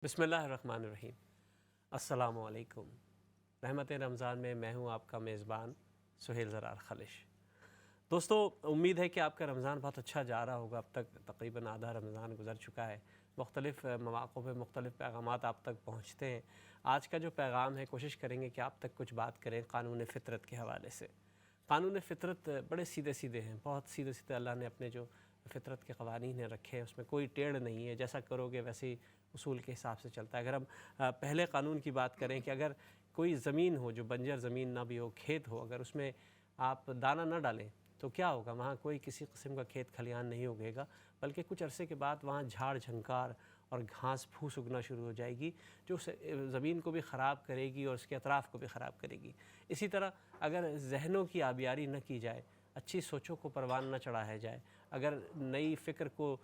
بسم اللہ الرحمن الرحیم۔ السلام علیکم۔ رحمت رمضان میں میں ہوں آپ کا میزبان سہیل زرار خلش۔ دوستو، امید ہے کہ آپ کا رمضان بہت اچھا جا رہا ہوگا۔ اب تک تقریباً آدھا رمضان گزر چکا ہے، مختلف مواقع پہ مختلف پیغامات آپ تک پہنچتے ہیں۔ آج کا جو پیغام ہے، کوشش کریں گے کہ آپ تک کچھ بات کریں قانون فطرت کے حوالے سے۔ قانون فطرت بڑے سیدھے سیدھے ہیں، بہت سیدھے سیدھے اللہ نے اپنے جو فطرت کے قوانین رکھے ہیں، اس میں کوئی ٹیڑھ نہیں ہے، جیسا کرو گے ویسے ہی اصول کے حساب سے چلتا ہے۔ اگر ہم پہلے قانون کی بات کریں کہ اگر کوئی زمین ہو جو بنجر زمین نہ بھی ہو، کھیت ہو، اگر اس میں آپ دانہ نہ ڈالیں تو کیا ہوگا؟ وہاں کوئی کسی قسم کا کھیت کھلیان نہیں اگے گا، بلکہ کچھ عرصے کے بعد وہاں جھاڑ جھنکار اور گھاس پھوس اگنا شروع ہو جائے گی، جو زمین کو بھی خراب کرے گی اور اس کے اطراف کو بھی خراب کرے گی۔ اسی طرح اگر ذہنوں کی آبیاری نہ کی جائے، اچھی سوچوں کو پروان نہ چڑھایا جائے، اگر نئی فکر کو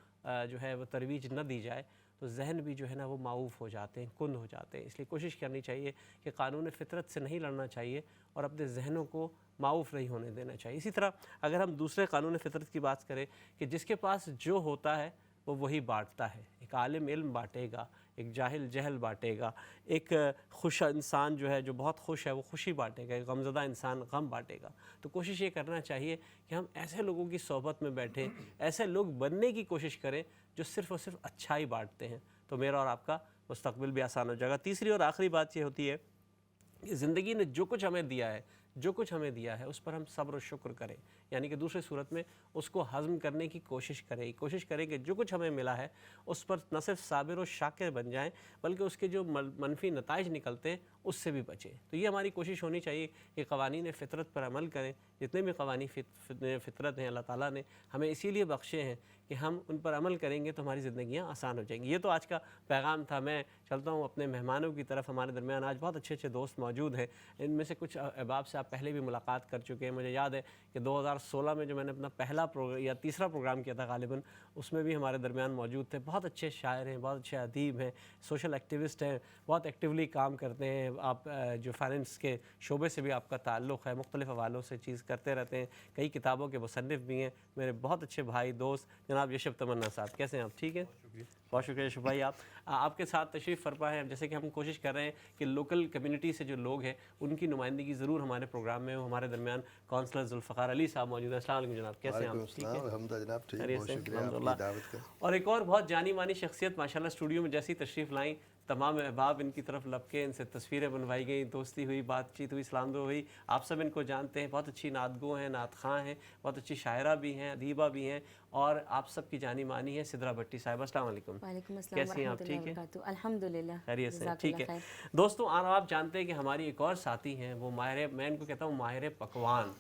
جو ہے وہ ترویج نہ دی جائے، تو ذہن بھی جو ہے نا وہ معوف ہو جاتے ہیں، کند ہو جاتے ہیں۔ اس لیے کوشش کرنی چاہیے کہ قانون فطرت سے نہیں لڑنا چاہیے اور اپنے ذہنوں کو معوف نہیں ہونے دینا چاہیے۔ اسی طرح اگر ہم دوسرے قانون فطرت کی بات کریں کہ جس کے پاس جو ہوتا ہے وہ وہی بانٹتا ہے۔ ایک عالم علم بانٹے گا، ایک جاہل جہل بانٹے گا، ایک خوش انسان جو ہے جو بہت خوش ہے وہ خوشی بانٹے گا، ایک غمزدہ انسان غم بانٹے گا۔ تو کوشش یہ کرنا چاہیے کہ ہم ایسے لوگوں کی صحبت میں بیٹھیں، ایسے لوگ بننے کی کوشش کریں جو صرف اور صرف اچھائی بانٹتے ہیں، تو میرا اور آپ کا مستقبل بھی آسان ہو جائے گا۔ تیسری اور آخری بات یہ ہوتی ہے کہ زندگی نے جو کچھ ہمیں دیا ہے اس پر ہم صبر و شکر کریں، یعنی کہ دوسرے صورت میں اس کو ہضم کرنے کی کوشش کریں کہ جو کچھ ہمیں ملا ہے اس پر نہ صرف صابر و شاکر بن جائیں، بلکہ اس کے جو منفی نتائج نکلتے ہیں اس سے بھی بچیں۔ تو یہ ہماری کوشش ہونی چاہیے کہ قوانین فطرت پر عمل کریں۔ جتنے بھی قوانین فطرت ہیں اللہ تعالیٰ نے ہمیں اسی لیے بخشے ہیں کہ ہم ان پر عمل کریں گے تو ہماری زندگیاں آسان ہو جائیں گی۔ یہ تو آج کا پیغام تھا۔ میں چلتا ہوں اپنے مہمانوں کی طرف۔ ہمارے درمیان آج بہت اچھے دوست موجود ہیں، ان میں سے کچھ احباب سے آپ پہلے بھی ملاقات کر چکے ہیں۔ مجھے یاد ہے کہ 2016 میں جو میں نے اپنا پہلا یا تیسرا پروگرام کیا تھا غالباً، اس میں بھی ہمارے درمیان موجود تھے۔ بہت اچھے شاعر ہیں، بہت اچھے ادیب ہیں، سوشل ایکٹیوسٹ ہیں، بہت ایکٹیولی کام کرتے ہیں۔ آپ جو فائننس کے شعبے سے بھی آپ کا تعلق ہے، مختلف حوالوں سے چیز کرتے رہتے ہیں، کئی کتابوں کے مصنف بھی ہیں۔ میرے بہت اچھے بھائی دوست جناب یوسف تمنا صاحب، کیسے ہیں آپ؟ ٹھیک ہے، بہت شکریہ یوسف بھائی۔ آپ کے ساتھ تشریف فرما ہے، جیسے کہ ہم کوشش کر رہے ہیں کہ لوکل کمیونٹی سے جو لوگ ہیں ان کی نمائندگی ضرور ہمارے پروگرام میں ہو۔ ہمارے درمیان کونسلر ذوالفقار علی صاحب موجود ہیں۔ السلام علیکم جناب، کیسے ہیں آپ؟ ٹھیک ہے، الحمدللہ جناب، ٹھیک، بہت شکریہ آپ کی دعوت کا۔ اور ایک اور بہت جانی مانی شخصیت ماشاءاللہ اسٹوڈیو میں جیسی تشریف لائیں، تمام احباب ان کی طرف لپکے، ان سے تصویریں بنوائی گئیں، دوستی ہوئی، بات چیت ہوئی، سلام دعا ہوئی۔ آپ سب ان کو جانتے ہیں، بہت اچھی نعت گو ہیں، نعت خواں ہیں، بہت اچھی شاعرہ بھی ہیں، ادیبہ بھی ہیں، اور آپ سب کی جانی مانی ہے سدرا بھٹی صاحبہ۔ السلام علیکم۔ وعلیکم السلام ورحمۃ اللہ وبرکاتہ۔ الحمدللہ، خیریت سے؟ ٹھیک ہے دوستوں، آپ جانتے ہیں کہ ہماری ایک اور ساتھی ہیں، وہ ماہر، میں ان کو کہتا ہوں ماہر پکوان۔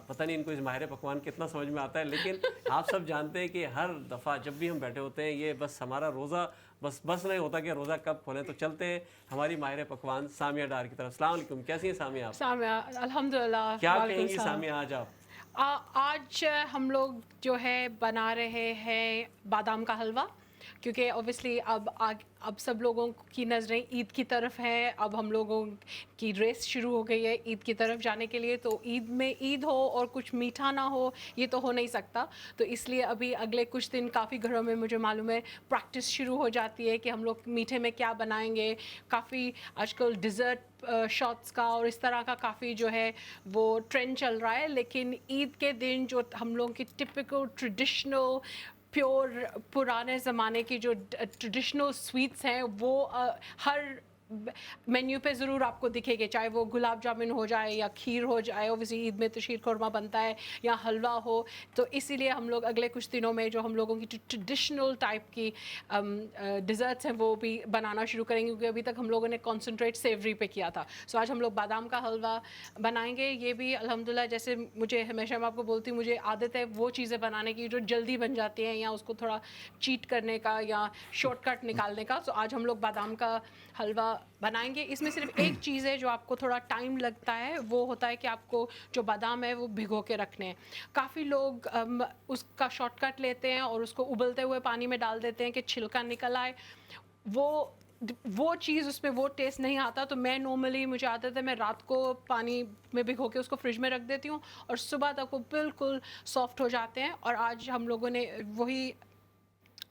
پتہ نہیں ان کو اس ماہر پکوان کتنا سمجھ میں آتا ہے، لیکن آپ سب جانتے ہیں کہ ہر دفعہ جب بھی ہم بیٹھے ہوتے ہیں، یہ بس ہمارا روزہ بس نہیں ہوتا کہ روزہ کب کھولیں، تو چلتے ہیں ہماری ماہر پکوان سامیہ ڈار کی طرف۔ السلام علیکم، کیسی ہیں سامیہ آپ؟ سامیہ الحمدللہ، کیا کہیں گی سامیہ آج آپ؟ آج ہم لوگ جو ہے بنا رہے ہیں بادام کا حلوہ، کیونکہ اوبیسلی اب سب لوگوں کی نظریں عید کی طرف ہیں۔ اب ہم لوگوں کی ریس شروع ہو گئی ہے عید کی طرف جانے کے لیے، تو عید میں عید ہو اور کچھ میٹھا نہ ہو یہ تو ہو نہیں سکتا۔ تو اس لیے ابھی اگلے کچھ دن کافی گھروں میں مجھے معلوم ہے پریکٹس شروع ہو جاتی ہے کہ ہم لوگ میٹھے میں کیا بنائیں گے۔ کافی آج کل ڈیزرٹ شاٹس کا اور اس طرح کا کافی جو ہے وہ ٹرینڈ چل رہا ہے، لیکن عید کے دن جو ہم لوگوں کی ٹپیکل ٹریڈیشنل پیور پرانے زمانے کی جو ٹریڈیشنل سویٹس ہیں وہ ہر مینیو پہ ضرور آپ کو دکھے گے، چاہے وہ گلاب جامن ہو جائے یا کھیر ہو جائے، اوبیسلی عید میں تو شیر قورمہ بنتا ہے، یا حلوہ ہو۔ تو اسی لیے ہم لوگ اگلے کچھ دنوں میں جو ہم لوگوں کی ٹریڈیشنل ٹائپ کی ڈیزرٹس ہیں وہ بھی بنانا شروع کریں گے، کیونکہ ابھی تک ہم لوگوں نے کانسنٹریٹ سیوری پہ کیا تھا۔ سو آج ہم لوگ بادام کا حلوہ بنائیں گے۔ یہ بھی الحمدللہ، جیسے مجھے ہمیشہ میں آپ کو بولتی ہوں، مجھے عادت ہے وہ چیزیں بنانے کی جو جلدی بن جاتی ہیں، یا اس کو تھوڑا چیٹ کرنے کا یا شارٹ کٹ نکالنے کا۔ سو آج ہم لوگ بادام کا حلوہ بنائیں گے۔ اس میں صرف ایک چیز ہے جو آپ کو تھوڑا ٹائم لگتا ہے، وہ ہوتا ہے کہ آپ کو جو بادام ہے وہ بھگو کے رکھنے ہیں۔ کافی لوگ اس کا شارٹ کٹ لیتے ہیں اور اس کو ابلتے ہوئے پانی میں ڈال دیتے ہیں کہ چھلکا نکل آئے، وہ چیز اس میں وہ ٹیسٹ نہیں آتا۔ تو میں نارملی مجھے عادت ہے میں رات کو پانی میں بھگو کے اس کو فریج میں رکھ دیتی ہوں اور صبح تک وہ بالکل سافٹ ہو جاتے ہیں۔ اور آج ہم لوگوں نے وہی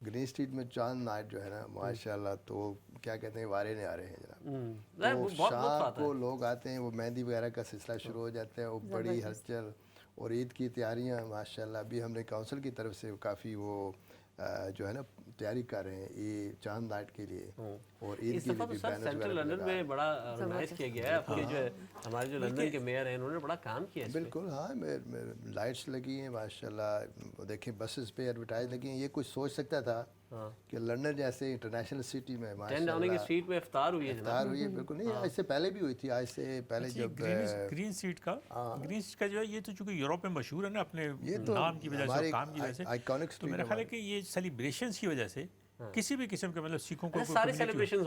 گرین اسٹریٹ میں چاند نائٹ جو ہے نا ماشاءاللہ تو کیا کہتے ہیں وارے نہیں آ رہے ہیں جناب. تو شام کو لوگ آتے ہیں, وہ مہندی وغیرہ کا سلسلہ شروع ہو جاتا ہے, وہ بڑی ہلچل, اور عید کی تیاریاں ماشاءاللہ ابھی ہم نے کونسل کی طرف سے کافی وہ جو ہے نا تیاری کر رہے ہیں یہ چاند نائٹ کے لیے, اور عید کی بھی سینٹرل لندن میں بڑا آرگنائز کیا گیا ہے. آپ کے جو ہمارے جو لندن کے میئر ہیں انہوں نے بڑا کام کیا ہے. بالکل ہاں, لائٹس لگی ہیں ماشاءاللہ, دیکھیں بسز پہ ایڈورٹائز لگی ہیں. یہ کچھ سوچ سکتا تھا کہ لندن جیسے انٹرنیشنل سٹی میں ماشاءاللہ اسٹریٹ میں افطار ہوئی ہے. افطار ہوئی ہے بالکل نہیں, آج سے پہلے بھی ہوئی تھی, آج سے پہلے جب گرین سیٹ کا جو ہے یہ تو چونکہ یوروپ میں مشہور ہے نا اپنے نام کی وجہ سے اور کام کی وجہ سے, تو میرا خیال ہے کہ یہ سیلیبریشنز کی وجہ سے کسی بھی قسم کے مطلب سکھوں کو سارے سیلیبریشن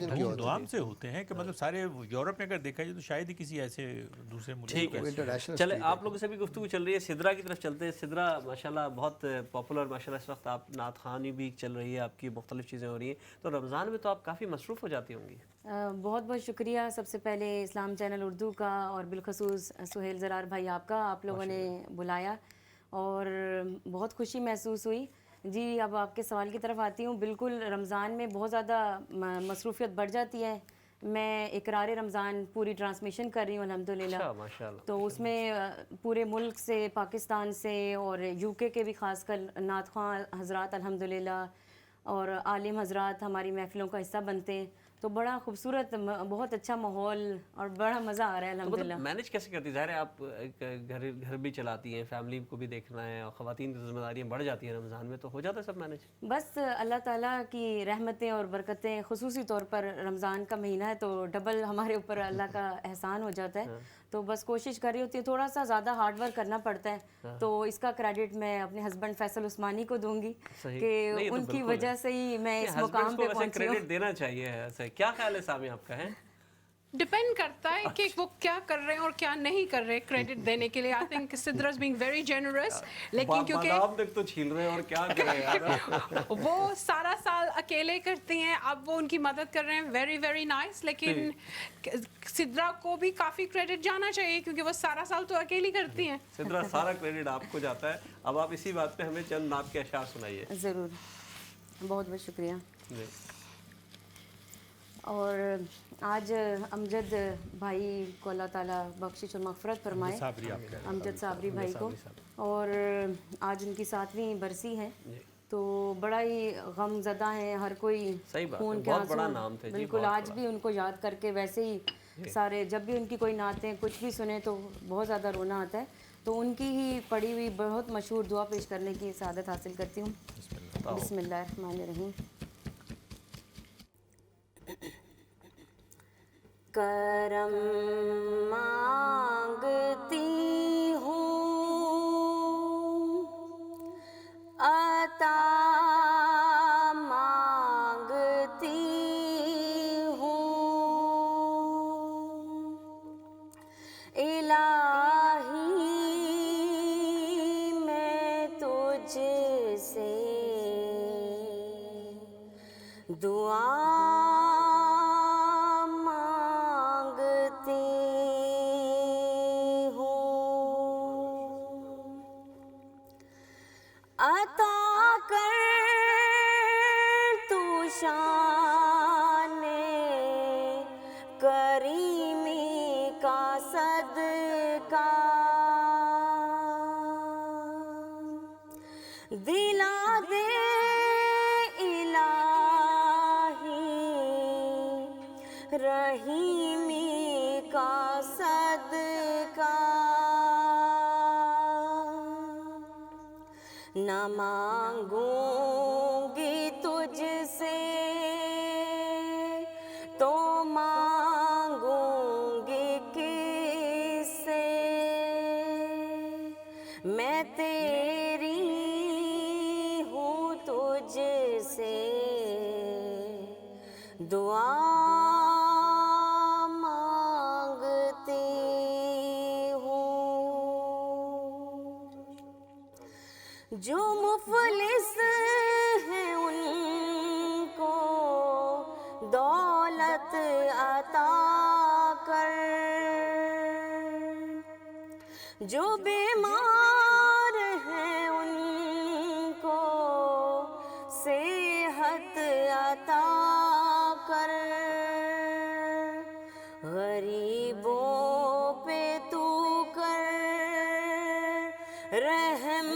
دھوم دھام سے ہوتے ہیں کہ مطلب سارے یورپ میں اگر دیکھا جائے تو شاید ہی کسی ایسے دوسرے ملک میں. چلے آپ لوگوں سے بھی گفتگو چل رہی ہے, سدرا کی طرف چلتے ہیں. سدرا ماشاءاللہ بہت پاپولر ماشاءاللہ اس وقت آپ نعت خوانی بھی چل رہی ہے, آپ کی مختلف چیزیں ہو رہی ہیں, تو رمضان میں تو آپ کافی مصروف ہو جاتی ہوں گی. بہت بہت شکریہ سب سے پہلے اسلام چینل اردو کا, اور بالخصوص سہیل زرار بھائی آپ کا, آپ لوگوں نے بلایا اور بہت خوشی محسوس ہوئی. جی اب آپ کے سوال کی طرف آتی ہوں. بالکل رمضان میں بہت زیادہ مصروفیت بڑھ جاتی ہے. میں اقرار رمضان پوری ٹرانسمیشن کر رہی ہوں الحمدللہ, تو اس میں پورے ملک سے, پاکستان سے اور یو کے بھی خاص کر نعت خواں حضرات الحمدللہ اور عالم حضرات ہماری محفلوں کا حصہ بنتے ہیں. تو بڑا خوبصورت, بہت اچھا ماحول اور بڑا مزہ آ رہا ہے الحمدللہ. مینیج کیسے کرتی ہے؟ ظاہر ہے آپ گھر بھی چلاتی ہیں, فیملی کو بھی دیکھنا ہے, اور خواتین کی ذمہ داریاں بڑھ جاتی ہیں رمضان میں, تو ہو جاتا ہے سب مینیج؟ بس اللہ تعالیٰ کی رحمتیں اور برکتیں, خصوصی طور پر رمضان کا مہینہ ہے تو ڈبل ہمارے اوپر اللہ کا احسان ہو جاتا ہے. تو بس کوشش کر رہی ہوتی ہے, تھوڑا سا زیادہ ہارڈ ورک کرنا پڑتا ہے, تو اس کا کریڈٹ میں اپنے ہسبینڈ فیصل عثمانی کو دوں گی کہ ان کی وجہ سے ہی میں اس مقام پہ پہنچی ہوں. کریڈٹ دینا چاہیے. ایسے کیا خیال ہے سامی آپ کا ہے؟ ڈپینڈ کرتا ہے کہ وہ کیا کر رہے ہیں اور کیا نہیں کر رہے کریڈٹ دینے کے لیے. I think Sidra is being very generous, لیکن کیونکہ بادام تک تو چھیل رہے ہیں اور کیا کر رہے ہیں وہ سارا سال اکیلے کرتی ہیں, اب وہ ان کی مدد کر رہے ہیں, ویری ویری نائس. لیکن سدرا کو بھی کافی کریڈٹ جانا چاہیے کیونکہ وہ سارا سال تو اکیلی کرتی ہیں. سدرا سارا کریڈٹ آپ کو جاتا ہے. اب آپ اسی بات پہ ہمیں چند نعت کے اشعار سنائیے. ضرور, بہت بہت شکریہ. اور آج امجد بھائی کو اللہ تعالیٰ بخشش اور مغفرت فرمائے, امجد صابری بھائی کو, اور آج ان کی 7ویں برسی ہے, تو بڑا ہی غم زدہ ہیں ہر کوئی, خون کے آنسو. بالکل آج بھی ان کو یاد کر کے ویسے ہی سارے, جب بھی ان کی کوئی نعتیں کچھ بھی سنیں تو بہت زیادہ رونا آتا ہے. تو ان کی ہی پڑھی ہوئی بہت مشہور دعا پیش کرنے کی سعادت حاصل کرتی ہوں. بسم اللہ الرحمن الرحیم. کرم مانگتی ہوں, عطا مانگتی ہوں, الہی میں تجھ سے دعا عطا کر تو شان کریمی کا صدقہ, دلا دے الہی رحیمی کا صدقہ. نہ مانگوں گی تجھ سے تو مانگوں گی کس سے, میں تیری ہوں تجھ سے دعا جو مفلس ہیں ان کو دولت عطا کر, جو بیمار ہیں ان کو غریبوں پہ تو کر رحم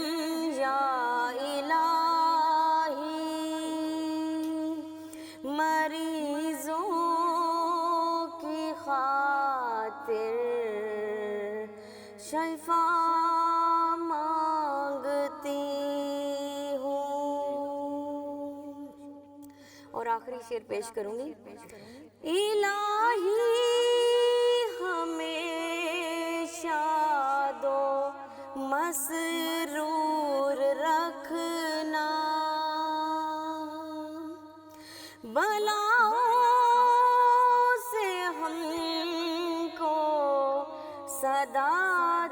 یا الہی، مریضوں کی خاطر شفا مانگتی ہوں. اور آخری شعر پیش کروں گی. الہی ہمیشہ دو مسرور رکھنا، بلاؤں سے ہم کو سدا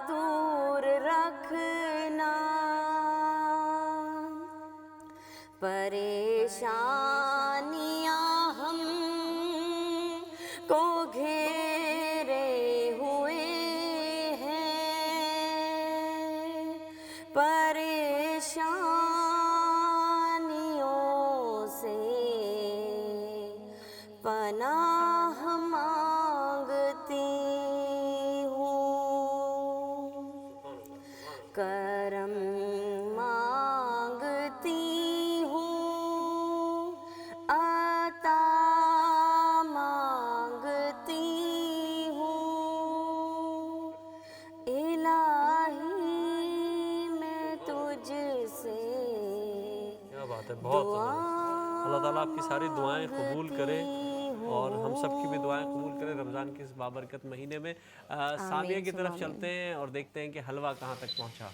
دور رکھنا، پریشانیاں ہم کو گھیرے ہوئے ہیں، پریشانیوں سے پناہ مانگتی ہوں، کرم مانگتی ہوں، عطا مانگتی ہوں، الہی میں تجھ سے کیا بات ہے، بہت زبردست. اللہ تعالیٰ آپ کی ساری دعائیں قبول کرے اور ہم سب کی بھی دعائیں قبول کرے رمضان کے اس بابرکت مہینے میں. سامیہ کی طرف چلتے ہیں اور دیکھتے ہیں کہ حلوہ کہاں تک پہنچا.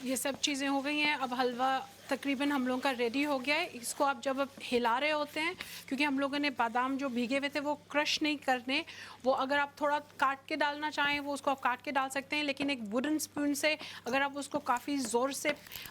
یہ سب چیزیں ہو گئی ہیں. اب حلوہ تقریباً ہم لوگوں کا ریڈی ہو گیا ہے. اس کو آپ جب ہلا رہے ہوتے ہیں، کیونکہ ہم لوگوں نے بادام جو بھیگے ہوئے تھے وہ کرش نہیں کرنے، وہ اگر آپ تھوڑا کاٹ کے ڈالنا چاہیں وہ اس کو آپ کاٹ کے ڈال سکتے ہیں، لیکن ایک ووڈن اسپون سے اگر آپ اس کو کافی زور سے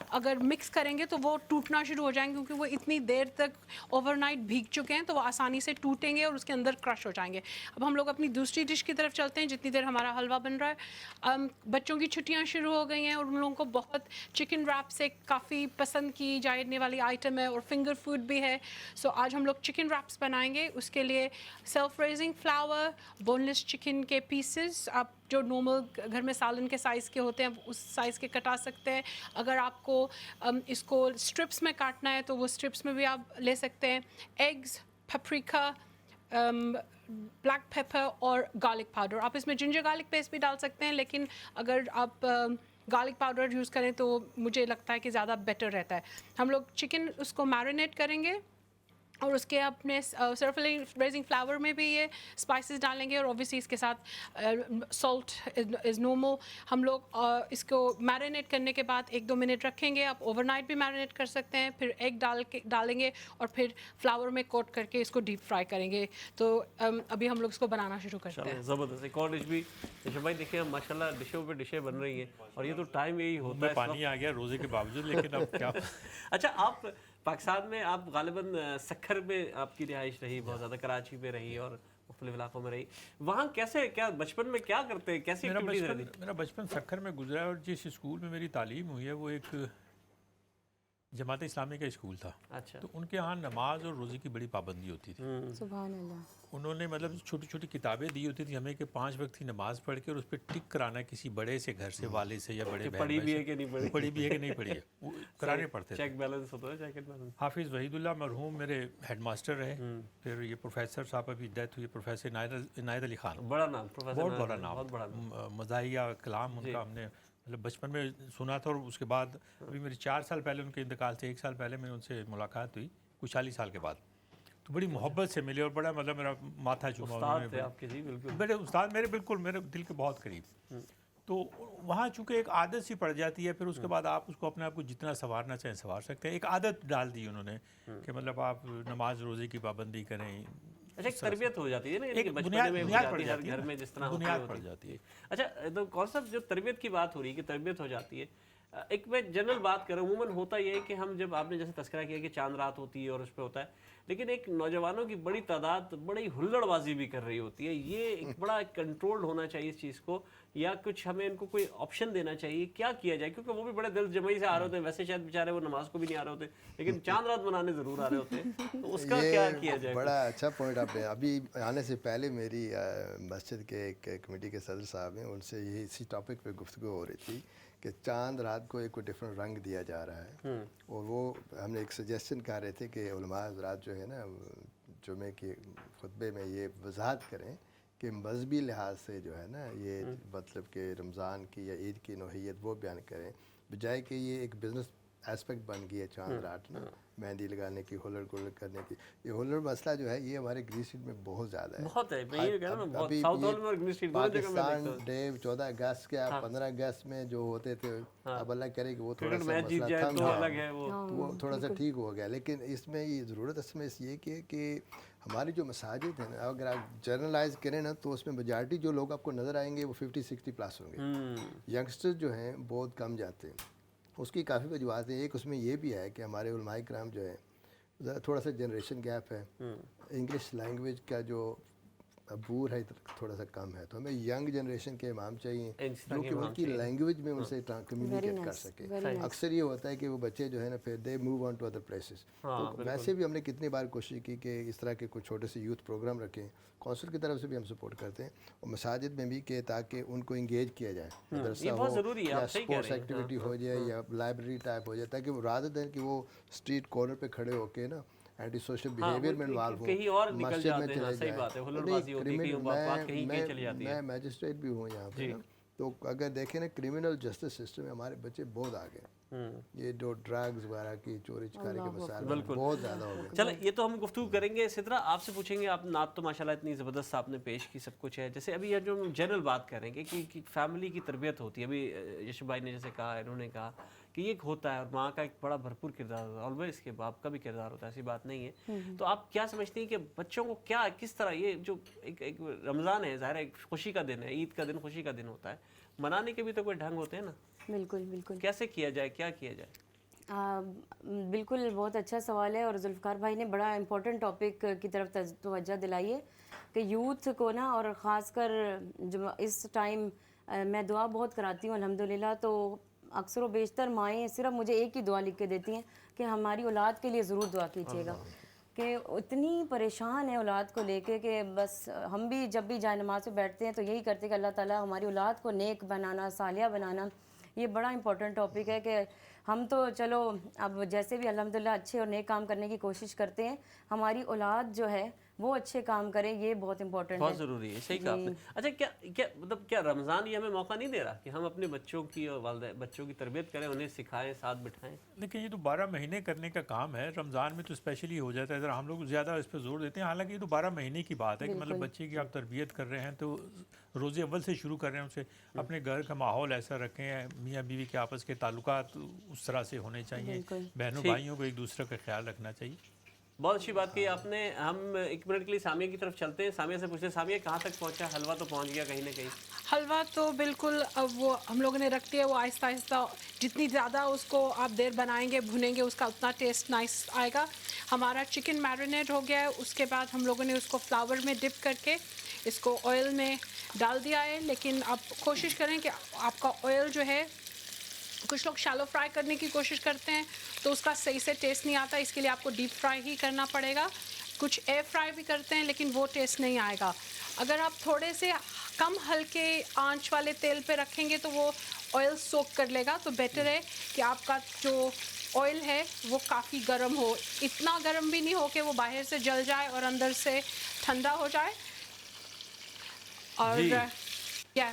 اگر مکس کریں گے تو وہ ٹوٹنا شروع ہو جائیں گے، کیونکہ وہ اتنی دیر تک اوور نائٹ بھیگ چکے ہیں تو وہ آسانی سے ٹوٹیں گے اور اس کے اندر کرش ہو جائیں گے. اب ہم لوگ اپنی دوسری ڈش کی طرف چلتے ہیں جتنی دیر ہمارا حلوہ بن رہا ہے. بچوں کی چھٹیاں شروع ہو گئی ہیں اور ان لوگوں کو بہت چکن ریپ سے کافی پسند کی جانے والی آئٹم ہے اور فنگر فوڈ بھی ہے. سو آج ہم لوگ چکن ریپس بنائیں گے. اس کے لیے سیلف ریزنگ فلاور، بون لیس چکن کے پیسز، آپ جو نارمل گھر میں سالن کے سائز کے ہوتے ہیں اس سائز کے کٹا سکتے ہیں. اگر آپ کو اس کو اسٹرپس میں کاٹنا ہے تو وہ اسٹرپس میں بھی آپ لے سکتے ہیں. ایگز، پپریکا، بلیک پیپر اور گارلک پاؤڈر. آپ اس میں جنجر گارلک پیسٹ بھی ڈال سکتے ہیں، لیکن اگر آپ گارلک پاؤڈر یوز کریں تو مجھے لگتا ہے کہ زیادہ بیٹر رہتا ہے. ہم لوگ چکن اس کو میرینیٹ کریں گے اور اس کے اپنے سرف ریزنگ فلاور میں بھی یہ اسپائسز ڈالیں گے اور اوبیسلی اس کے ساتھ سالٹ از نارمل. ہم لوگ اس کو میرینیٹ کرنے کے بعد 1-2 منٹ رکھیں گے. آپ اوور نائٹ بھی میرینیٹ کر سکتے ہیں. پھر ایگ ڈالیں گے اور پھر فلاور میں کوٹ کر کے اس کو ڈیپ فرائی کریں گے. تو ابھی ہم لوگ اس کو بنانا شروع کرتے ہیں. زبردست. ایک اور ڈش بھی بھائی دیکھیں ماشاء اللہ ڈشوں پہ ڈشیں بن رہی ہیں اور یہ تو ٹائم یہی ہوتا ہے. پانی آ گیا روزے کے باوجود، لیکن اب کیا. اچھا، آپ پاکستان میں آپ غالباً سکھر میں آپ کی رہائش رہی، بہت زیادہ کراچی میں رہی اور مختلف علاقوں میں رہی. وہاں کیسے کیا بچپن میں کیا کرتے ہیں، کیسی ایکٹیویٹیز رہتی؟ میرا بچپن سکھر میں گزرا ہے اور جس اسکول میں میری تعلیم ہوئی ہے وہ ایک جماعت اسلامی کا اسکول تھا. اچھا. تو ان کے ہاں نماز اور روزے کی بڑی پابندی ہوتی تھی. سبحان اللہ. انہوں نے مطلب چھوٹی چھوٹی کتابیں دی ہوتی تھی ہمیں کہ 5 وقت کی نماز پڑھ کے اور اس پہ ٹک کرانا کسی بڑے سے گھر سے، والد سے یا بڑے بہن پڑھی بھی ہے کہ نہیں پڑھی، پڑھی بھی ہے کہ نہیں پڑھی ہے، وہ کرانے پڑتے تھے. چیک بیلنس ہوتا ہے، چیک اینڈ بیلنس. حافظ وحید اللہ مرحوم میرے ہیڈ ماسٹر رہے. پھر یہ پروفیسر صاحب ابھی ڈیتھ ہوئی، پروفیسر عنایت علی خان. بڑا نام، پروفیسر بہت بڑا نام، مزاحیہ کلام ان کا ہم نے مطلب بچپن میں سنا تھا. اور اس کے بعد ابھی میری 4 سال پہلے ان کے انتقال سے 1 سال پہلے میں ان سے ملاقات ہوئی، کچھ 40 سال کے بعد. تو بڑی محبت سے ملے اور بڑا مطلب میرا ماتھا چوما. استاد تھے آپ کے. جی بالکل. میرے استاد میرے بالکل میرے دل کے بہت قریب. تو وہاں چونکہ ایک عادت سی پڑ جاتی ہے، پھر اس کے بعد آپ اس کو اپنے آپ کو جتنا سنوارنا چاہیں سنوار سکتے ہیں. ایک عادت ڈال دی انہوں نے کہ مطلب آپ نماز روزے کی پابندی کریں. اچھا، ایک تربیت ہو جاتی ہے نا، ایک بچپن میں بنیاد پڑ ہر جاتی ہے، گھر میں جس طرح بنیاد پڑ جاتی ہے. اچھا، تو کانسیپٹ جو تربیت کی بات ہو رہی ہے کہ تربیت ہو جاتی ہے، ایک میں جنرل بات کروں، عموماً ہوتا یہ ہے کہ ہم جب آپ نے جیسے تذکرہ کیا کہ چاند رات ہوتی ہے اور اس پہ ہوتا ہے، لیکن ایک نوجوانوں کی بڑی تعداد بڑی ہلڑ بازی بھی کر رہی ہوتی ہے. یہ ایک بڑا کنٹرول ہونا چاہیے اس چیز کو, یا کچھ ہمیں ان کو کوئی آپشن دینا چاہیے, کیا کیا جائے؟ کیونکہ وہ بھی بڑے دل جمعی سے آ رہے ہوتے ہیں, ویسے شاید بیچارے وہ نماز کو بھی نہیں آ رہے ہوتے, لیکن چاند رات منانے ضرور آ رہے ہوتے ہیں, تو اس کا کیا کیا جائے؟ بڑا اچھا پوائنٹ آپ نے. ابھی آنے سے پہلے میری مسجد کے ایک کمیٹی کے صدر صاحب ہیں, ان سے یہی اسی ٹاپک پہ گفتگو ہو رہی تھی کہ چاند رات کو ایک ڈفرینٹ رنگ دیا جا رہا ہے, اور وہ ہم نے ایک سجیشن کر رہے تھے کہ علماء حضرات جو ہے نا جمعے کے خطبے میں یہ وضاحت کریں کہ مذہبی لحاظ سے جو ہے نا یہ مطلب کہ رمضان کی یا عید کی نوعیت وہ بیان کریں, بجائے کہ یہ ایک بزنس اسپیکٹ بن گئی ہے چاند رات نا, مہندی لگانے کی, ہولر گولر کرنے کی. یہ ہولر مسئلہ جو ہے یہ ہمارے گرین اسٹریٹ میں بہت زیادہ ہے, بہت ہے. میں یہ کہہ رہا ہوں بہت ساؤتھ ہال میں اور گرین اسٹریٹ دونوں جگہ میں پاکستان ڈے 14 اگست کے 15 اگست میں جو ہوتے تھے, اب اللہ کرے کہ وہ تھوڑا سا مسئلہ تھم گیا, وہ تھوڑا سا ٹھیک ہو گیا. لیکن اس میں یہ ضرورت اصل میں اس یہ کہ ہماری جو مساجد ہیں نا, اگر آپ جرنلائز کریں نا تو اس میں میجارٹی جو لوگ آپ کو نظر آئیں گے وہ 50-60 پلس ہوں گے. ینگسٹر جو ہیں بہت کم جاتے ہیں. اس کی کافی وجوہات ہیں. ایک اس میں یہ بھی ہے کہ ہمارے علماء کرام جو ہے تھوڑا سا جنریشن گیپ ہے, انگلش لینگویج کا جو عبور ہے تھوڑا سا کم ہے, تو ہمیں ینگ جنریشن کے امام چاہیے جو کہ ان کی لینگویج میں ان سے کمیونیکیٹ کر سکیں. اکثر یہ ہوتا ہے کہ وہ بچے جو ہے نا پھر they move on to other places. تو ویسے بھی ہم نے کتنی بار کوشش کی کہ اس طرح کے کچھ چھوٹے سے یوتھ پروگرام رکھیں, کونسل کی طرف سے بھی ہم سپورٹ کرتے ہیں, اور مساجد میں بھی کہ تاکہ ان کو انگیج کیا جائے, مدرسہ ہو یا اسپورٹس ایکٹیویٹی ہو جائے یا لائبریری ٹائپ ہو جائے, تاکہ وہ رادر دین کہ وہ اسٹریٹ کارنر پہ کھڑے ہو کے نا اینٹی سوشل بیہیویئر میں انوالو ہوں, کہیں اور نکل مسجد جاتے میں ہیں. چلے صحیح بات ہے, ہلڑ بازی ہوتی ہے, بات کہیں کہیں چلی جاتی ہے. میں میجسٹریٹ بھی ہوں یہاں پہ, تو اگر دیکھیں نا کرمنل جسٹس سسٹم میں ہمارے بچے بہت آگے ہیں. یہ جو ڈرگز وغیرہ کی چوری چکاری کے مسائل بہت زیادہ ہو گئے. چلیں یہ تو ہم گفتگو کریں گے. سدرا آپ سے پوچھیں گے, آپ نعت تو ماشاءاللہ اتنی زبردست آپ نے پیش کی, سب کچھ ہے. جیسے ابھی یہ جو ہم جنرل بات کریں گے کہ فیملی کی تربیت ہوتی ہے, ابھی یشو بھائی نے جیسے کہا, انہوں نے کہا کہ یہ ہوتا ہے, اور ماں کا ایک بڑا بھرپور کردار ہوتا ہے, آلویز کے باپ کا بھی کردار ہوتا ہے, ایسی بات نہیں ہے. تو آپ کیا سمجھتی ہیں کہ بچوں کو کیا کس طرح, یہ جو ایک رمضان ہے ظاہر ہے خوشی کا دن ہے, عید کا دن خوشی کا دن ہوتا ہے, منانے کے بھی تو کوئی ڈھنگ ہوتے ہیں نا, بالکل بالکل, کیسے کیا جائے, کیا کیا جائے؟ بالکل بہت اچھا سوال ہے, اور ذوالفقار بھائی نے بڑا امپورٹنٹ ٹاپک کی طرف توجہ دلائی ہے کہ یوتھ کو نا, اور خاص کر جو اس ٹائم میں دعا بہت کراتی ہوں الحمدللہ, تو اکثر و بیشتر مائیں صرف مجھے ایک ہی دعا لکھ کے دیتی ہیں کہ ہماری اولاد کے لیے ضرور دعا کیجیے گا, کہ اتنی پریشان ہے اولاد کو لے کے کہ بس ہم بھی جب بھی جائے نماز پہ بیٹھتے ہیں تو یہی کرتے کہ اللہ تعالیٰ ہماری اولاد کو نیک بنانا, صالحہ بنانا. یہ بڑا امپورٹنٹ ٹاپک ہے کہ ہم تو چلو اب جیسے بھی الحمدللہ اچھے اور نیک کام کرنے کی کوشش کرتے ہیں, ہماری اولاد جو ہے وہ اچھے کام کرے, یہ بہت امپورٹنٹ ہے, بہت ضروری ہے. صحیح کہا آپ نے. اچھا کیا مطلب کیا رمضان یہ ہمیں موقع نہیں دے رہا کہ ہم اپنے بچوں کی اور والدہ بچوں کی تربیت کریں, انہیں سکھائیں, ساتھ بٹھائیں؟ لیکن یہ تو 12 مہینے کرنے کا کام ہے, رمضان میں تو اسپیشلی ہو جاتا ہے, ذرا ہم لوگ زیادہ اس پہ زور دیتے ہیں. حالانکہ یہ تو 12 مہینے کی بات ہے کہ مطلب بچے کی آپ تربیت کر رہے ہیں تو روزے اول سے شروع کر رہے ہیں, اسے اپنے گھر کا ماحول ایسا رکھیں, میاں بیوی کے آپس کے تعلقات اس طرح سے ہونے چاہیے, بہنوں بھائیوں کو ایک دوسرے کا خیال رکھنا چاہیے. بہت اچھی بات کہی آپ نے. ہم ایک منٹ کے لیے سامیہ کی طرف چلتے ہیں, سامیہ سے پوچھتے ہیں, سامیہ کہاں تک پہنچا؟ حلوہ تو پہنچ گیا کہیں نہ کہیں. حلوہ تو بالکل اب وہ ہم لوگوں نے رکھ دیا, وہ آہستہ آہستہ جتنی زیادہ اس کو آپ دیر بنائیں گے بھونیں گے اس کا اتنا ٹیسٹ نائس آئے گا. ہمارا چکن میرینیٹ ہو گیا ہے, اس کے بعد ہم لوگوں نے اس کو فلاور میں ڈپ کر کے اس کو آئل میں ڈال دیا ہے. لیکن آپ کوشش کریں کہ آپ کا آئل جو ہے, کچھ لوگ شیلو فرائی کرنے کی کوشش کرتے ہیں تو اس کا صحیح سے ٹیسٹ نہیں آتا, اس کے لیے آپ کو ڈیپ فرائی ہی کرنا پڑے گا. کچھ ایئر فرائی بھی کرتے ہیں لیکن وہ ٹیسٹ نہیں آئے گا. اگر آپ تھوڑے سے کم ہلکے آنچ والے تیل پہ رکھیں گے تو وہ آئل سوک کر لے گا. تو بیٹر ہے کہ آپ کا جو آئل ہے وہ کافی گرم ہو, اتنا گرم بھی نہیں ہو کہ وہ باہر سے جل جائے اور اندر سے ٹھنڈا ہو جائے. اور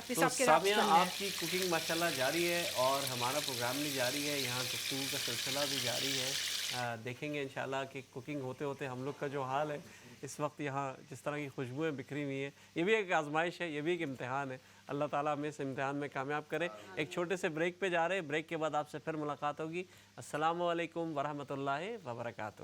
تو سامیہ آپ کی کوکنگ ماشاءاللہ جاری ہے اور ہمارا پروگرام بھی جاری ہے, یہاں گفتگو کا سلسلہ بھی جاری ہے. دیکھیں گے انشاءاللہ کہ کوکنگ ہوتے ہوتے ہم لوگ کا جو حال ہے اس وقت, یہاں جس طرح کی خوشبوئیں بکھری ہوئی ہیں, یہ بھی ایک آزمائش ہے, یہ بھی ایک امتحان ہے. اللہ تعالیٰ ہمیں اس امتحان میں کامیاب کرے. ایک چھوٹے سے بریک پہ جا رہے ہیں, بریک کے بعد آپ سے پھر ملاقات ہوگی. السلام علیکم ورحمۃ اللہ وبرکاتہ.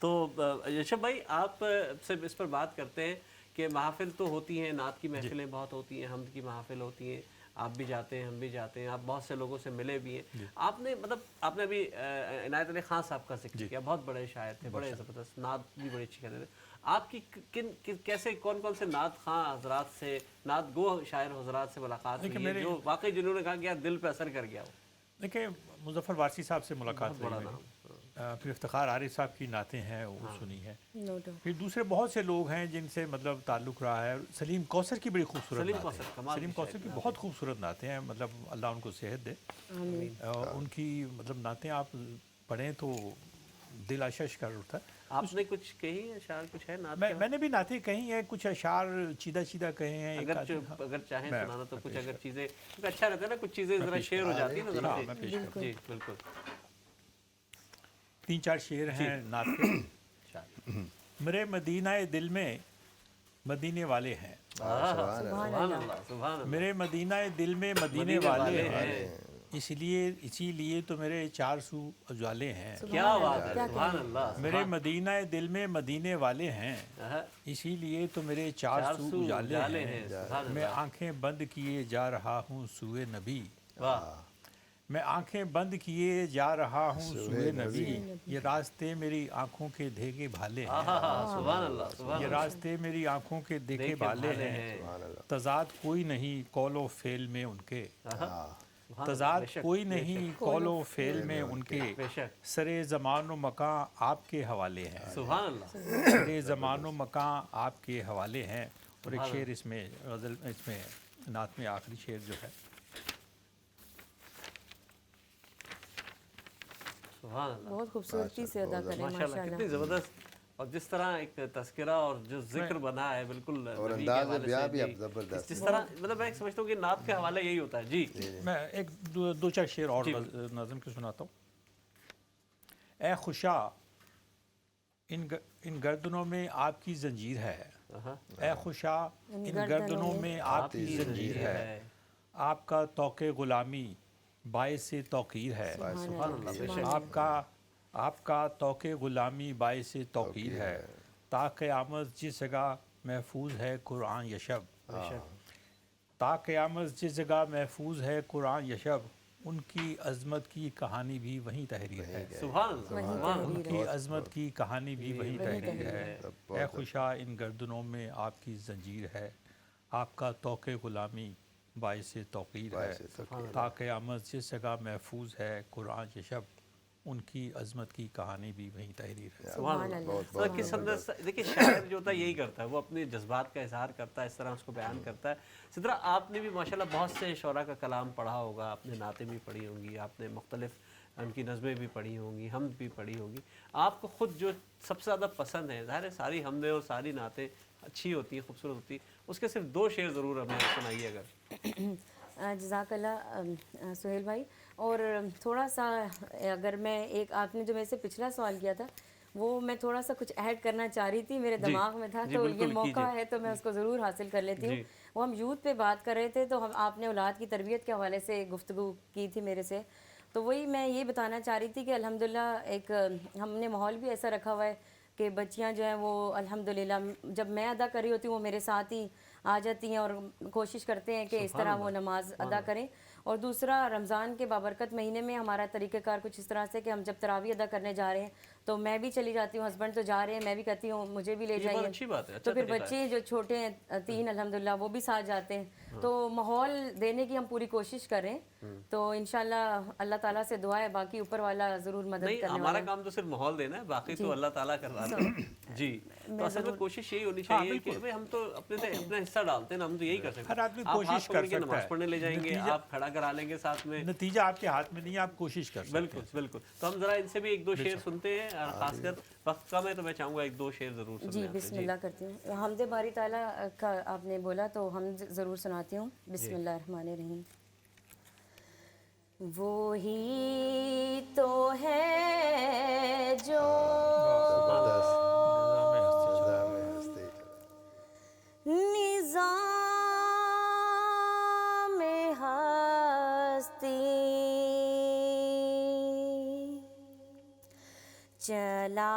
تو یشب بھائی آپ سے اس پر بات کرتے ہیں کہ محافل تو ہوتی ہیں، نعت کی محفلیں بہت ہوتی ہیں، حمد کی محافل ہوتی ہیں، آپ بھی جاتے ہیں، ہم بھی جاتے ہیں، آپ بہت سے لوگوں سے ملے بھی ہیں. آپ نے مطلب آپ نے ابھی عنایت علی خان صاحب کا ذکر کیا، بہت بڑے شاعر تھے، بڑے زبردست نعت بھی بڑی اچھی کرتے تھے. آپ کی کیسے کون کون سے نعت خواں حضرات سے، نعت گو شاعر حضرات سے ملاقات ہوئی ہے جو واقعی جنہوں نے کہا کہ یار دل پہ اثر کر گیا ہو؟ دیکھیں مظفر وارثی صاحب سے ملاقات ہوئی میری، پھر افتخار عارف صاحب کی نعتیں ہیں وہ سنی ہیں، پھر دوسرے بہت سے لوگ ہیں جن سے مطلب تعلق رہا ہے. سلیم کوثر کی بڑی خوبصورت نعتیں ہیں، سلیم کوثر کی بہت خوبصورت نعتیں ہیں، مطلب اللہ ان کو صحت دے. ان کی مطلب نعتیں آپ پڑھیں تو دل آشش کر اٹھتا ہے. آپ نے کچھ کہی ہے اشعار، کچھ ہے نعت میں نے بھی نعتیں کہی ہیں، کچھ اشعار چیدہ چیدہ کہے ہیں. اگر چاہیں سنانا تو کچھ اگر چیزیں اچھا رہتا ہے نا، کچھ چیزیں ذرا شیئر ہو جاتی ہیں نا ذرا. جی بالکل. 3-4 شعر ہیں نعت کے. میرے مدینہ دل میں مدینے والے ہیں، سبحان اللہ سبحان اللہ. میرے مدینہ دل میں مدینے والے ہیں، اسی لیے تو میرے 4 سو اجالے ہیں. کیا بات ہے، سبحان اللہ. میرے مدینہ دل میں مدینے والے ہیں، اسی لیے تو میرے 4 سو اجالے ہیں. میں آنکھیں بند کیے جا رہا ہوں سوئے نبی، میں آنکھیں بند کیے جا رہا ہوں سوئے نبی، یہ راستے میری آنکھوں کے دیکھے بھالے ہیں. سبحان اللہ. یہ راستے میری آنکھوں کے دیکھے بھالے ہیں. تضاد کوئی نہیں قول و فعل میں ان کے، تضاد کوئی نہیں قول و فعل میں ان کے، سرے زمان و مکان آپ کے حوالے ہیں. سبحان اللہ. سرے زمان و مکان آپ کے حوالے ہیں. اور ایک شعر اس میں غزل اس میں نعت میں آخری شعر جو ہے، سبحان اللہ. بہت خوبصورتی سے ادا کریں ماشاءاللہ. کتنی زبردست، اور جس طرح ایک تذکرہ اور جو ذکر بنا ہے بالکل اور نبی کے انداز حوالے بیاں سے. بھی اب زبردست. جس طرح مطلب میں سمجھتا ہوں کہ نعت کا حوالہ یہی ہوتا ہے. جی میں ایک 2-4 شعر اور ناظم کے سناتا ہوں. اے خوشا ان گردنوں میں آپ کی زنجیر ہے، اے خوشا ان گردنوں میں آپ کی زنجیر ہے، آپ کا توق غلامی باعث توقیر ہے. آپ کا توق غلامی باعث توقیر ہے. تا قیامت جس جگہ محفوظ ہے قرآن یشب، تا قیامت جس جگہ محفوظ ہے قرآن یشب، ان کی عظمت کی کہانی بھی وہیں تحریر ہے. سبحان اللہ. ان کی عظمت کی کہانی بھی وہیں تحریر ہے. اے خوشا ان گردنوں میں آپ کی زنجیر ہے، آپ کا توق غلامی باعث توقیر ہے. تا قیامت جس جگہ محفوظ ہے قرآن یشب، ان کی عظمت کی کہانی بھی وہیں تحریر ہے. سبحان اللہ. کس اندر دیکھیں شاعر جو ہوتا ہے یہی کرتا ہے، وہ اپنے جذبات کا اظہار کرتا ہے، اس طرح اس کو بیان کرتا ہے. اسی طرح آپ نے بھی ماشاءاللہ بہت سے شعراء کا کلام پڑھا ہوگا، آپ نے نعتیں بھی پڑھی ہوں گی، آپ نے مختلف ان کی نظمیں بھی پڑھی ہوں گی، حمد بھی پڑھی ہوگی. آپ کو خود جو سب سے زیادہ پسند ہے، ظاہر ہے ساری حمدیں اور ساری نعتیں اچھی ہوتی ہیں، خوبصورت ہوتی ہیں، اس کے صرف 2 شعر ضرور ہمیں سنائیے اگر. جزاک اللہ سہیل بھائی. اور تھوڑا سا اگر میں ایک آپ نے جو میرے سے پچھلا سوال کیا تھا وہ میں تھوڑا سا کچھ ایڈ کرنا چاہ رہی تھی، میرے دماغ میں تھا تو یہ موقع ہے تو میں اس کو ضرور حاصل کر لیتی ہوں. وہ ہم یوتھ پہ بات کر رہے تھے تو آپ نے اولاد کی تربیت کے حوالے سے گفتگو کی تھی میرے سے، تو وہی میں یہ بتانا چاہ رہی تھی کہ الحمدللہ ایک ہم نے ماحول بھی ایسا رکھا ہوا ہے کہ بچیاں جو ہیں وہ الحمدللہ جب میں ادا کر رہی ہوتی ہوں وہ میرے ساتھ ہی آ جاتی ہیں اور کوشش کرتے ہیں کہ اس طرح وہ نماز ادا کریں. اور دوسرا رمضان کے بابرکت مہینے میں ہمارا طریقہ کار کچھ اس طرح سے کہ ہم جب تراویح ادا کرنے جا رہے ہیں تو میں بھی چلی جاتی ہوں، ہسبینڈ تو جا رہے ہیں، میں بھی کہتی ہوں مجھے بھی لے جائیے. تو پھر بچے جو چھوٹے ہیں 3 الحمدللہ وہ بھی ساتھ جاتے ہیں. تو ماحول دینے کی ہم پوری کوشش کریں تو انشاءاللہ اللہ تعالیٰ سے دعا ہے، باقی اوپر والا ضرور مدد کرنے والا ہے. ہمارا کام تو صرف ماحول دینا ہے، باقی تو اللہ تعالیٰ کرواتا ہے. جی تو اصل میں کوشش یہی ہونی چاہیے کہ ہم تو اپنا حصہ ڈالتے ہیں نا، ہم تو یہی کر سکتے ہیں. ہر آدمی کوشش کر سکتا ہے، نماز پڑھنے لے جائیں گے، آپ کھڑا کرا لیں گے ساتھ میں، نتیجہ آپ کے ہاتھ میں نہیں ہے، آپ کوشش کر سکتے ہیں. بالکل بالکل. تو ہم ذرا ان سے بھی 1-2 شعر سنتے ہیں، اور خاص کر وقت کم ہے تو میں چاہوں گا 1-2 شعر ضرور سنیں. جی بسم اللہ کرتی ہوں. حمد باری تعالیٰ کا آپ نے بولا تو ہم ضرور سناتی ہوں. بسم اللہ الرحمن الرحیم. وہی تو ہے جو نظام ہستی چلا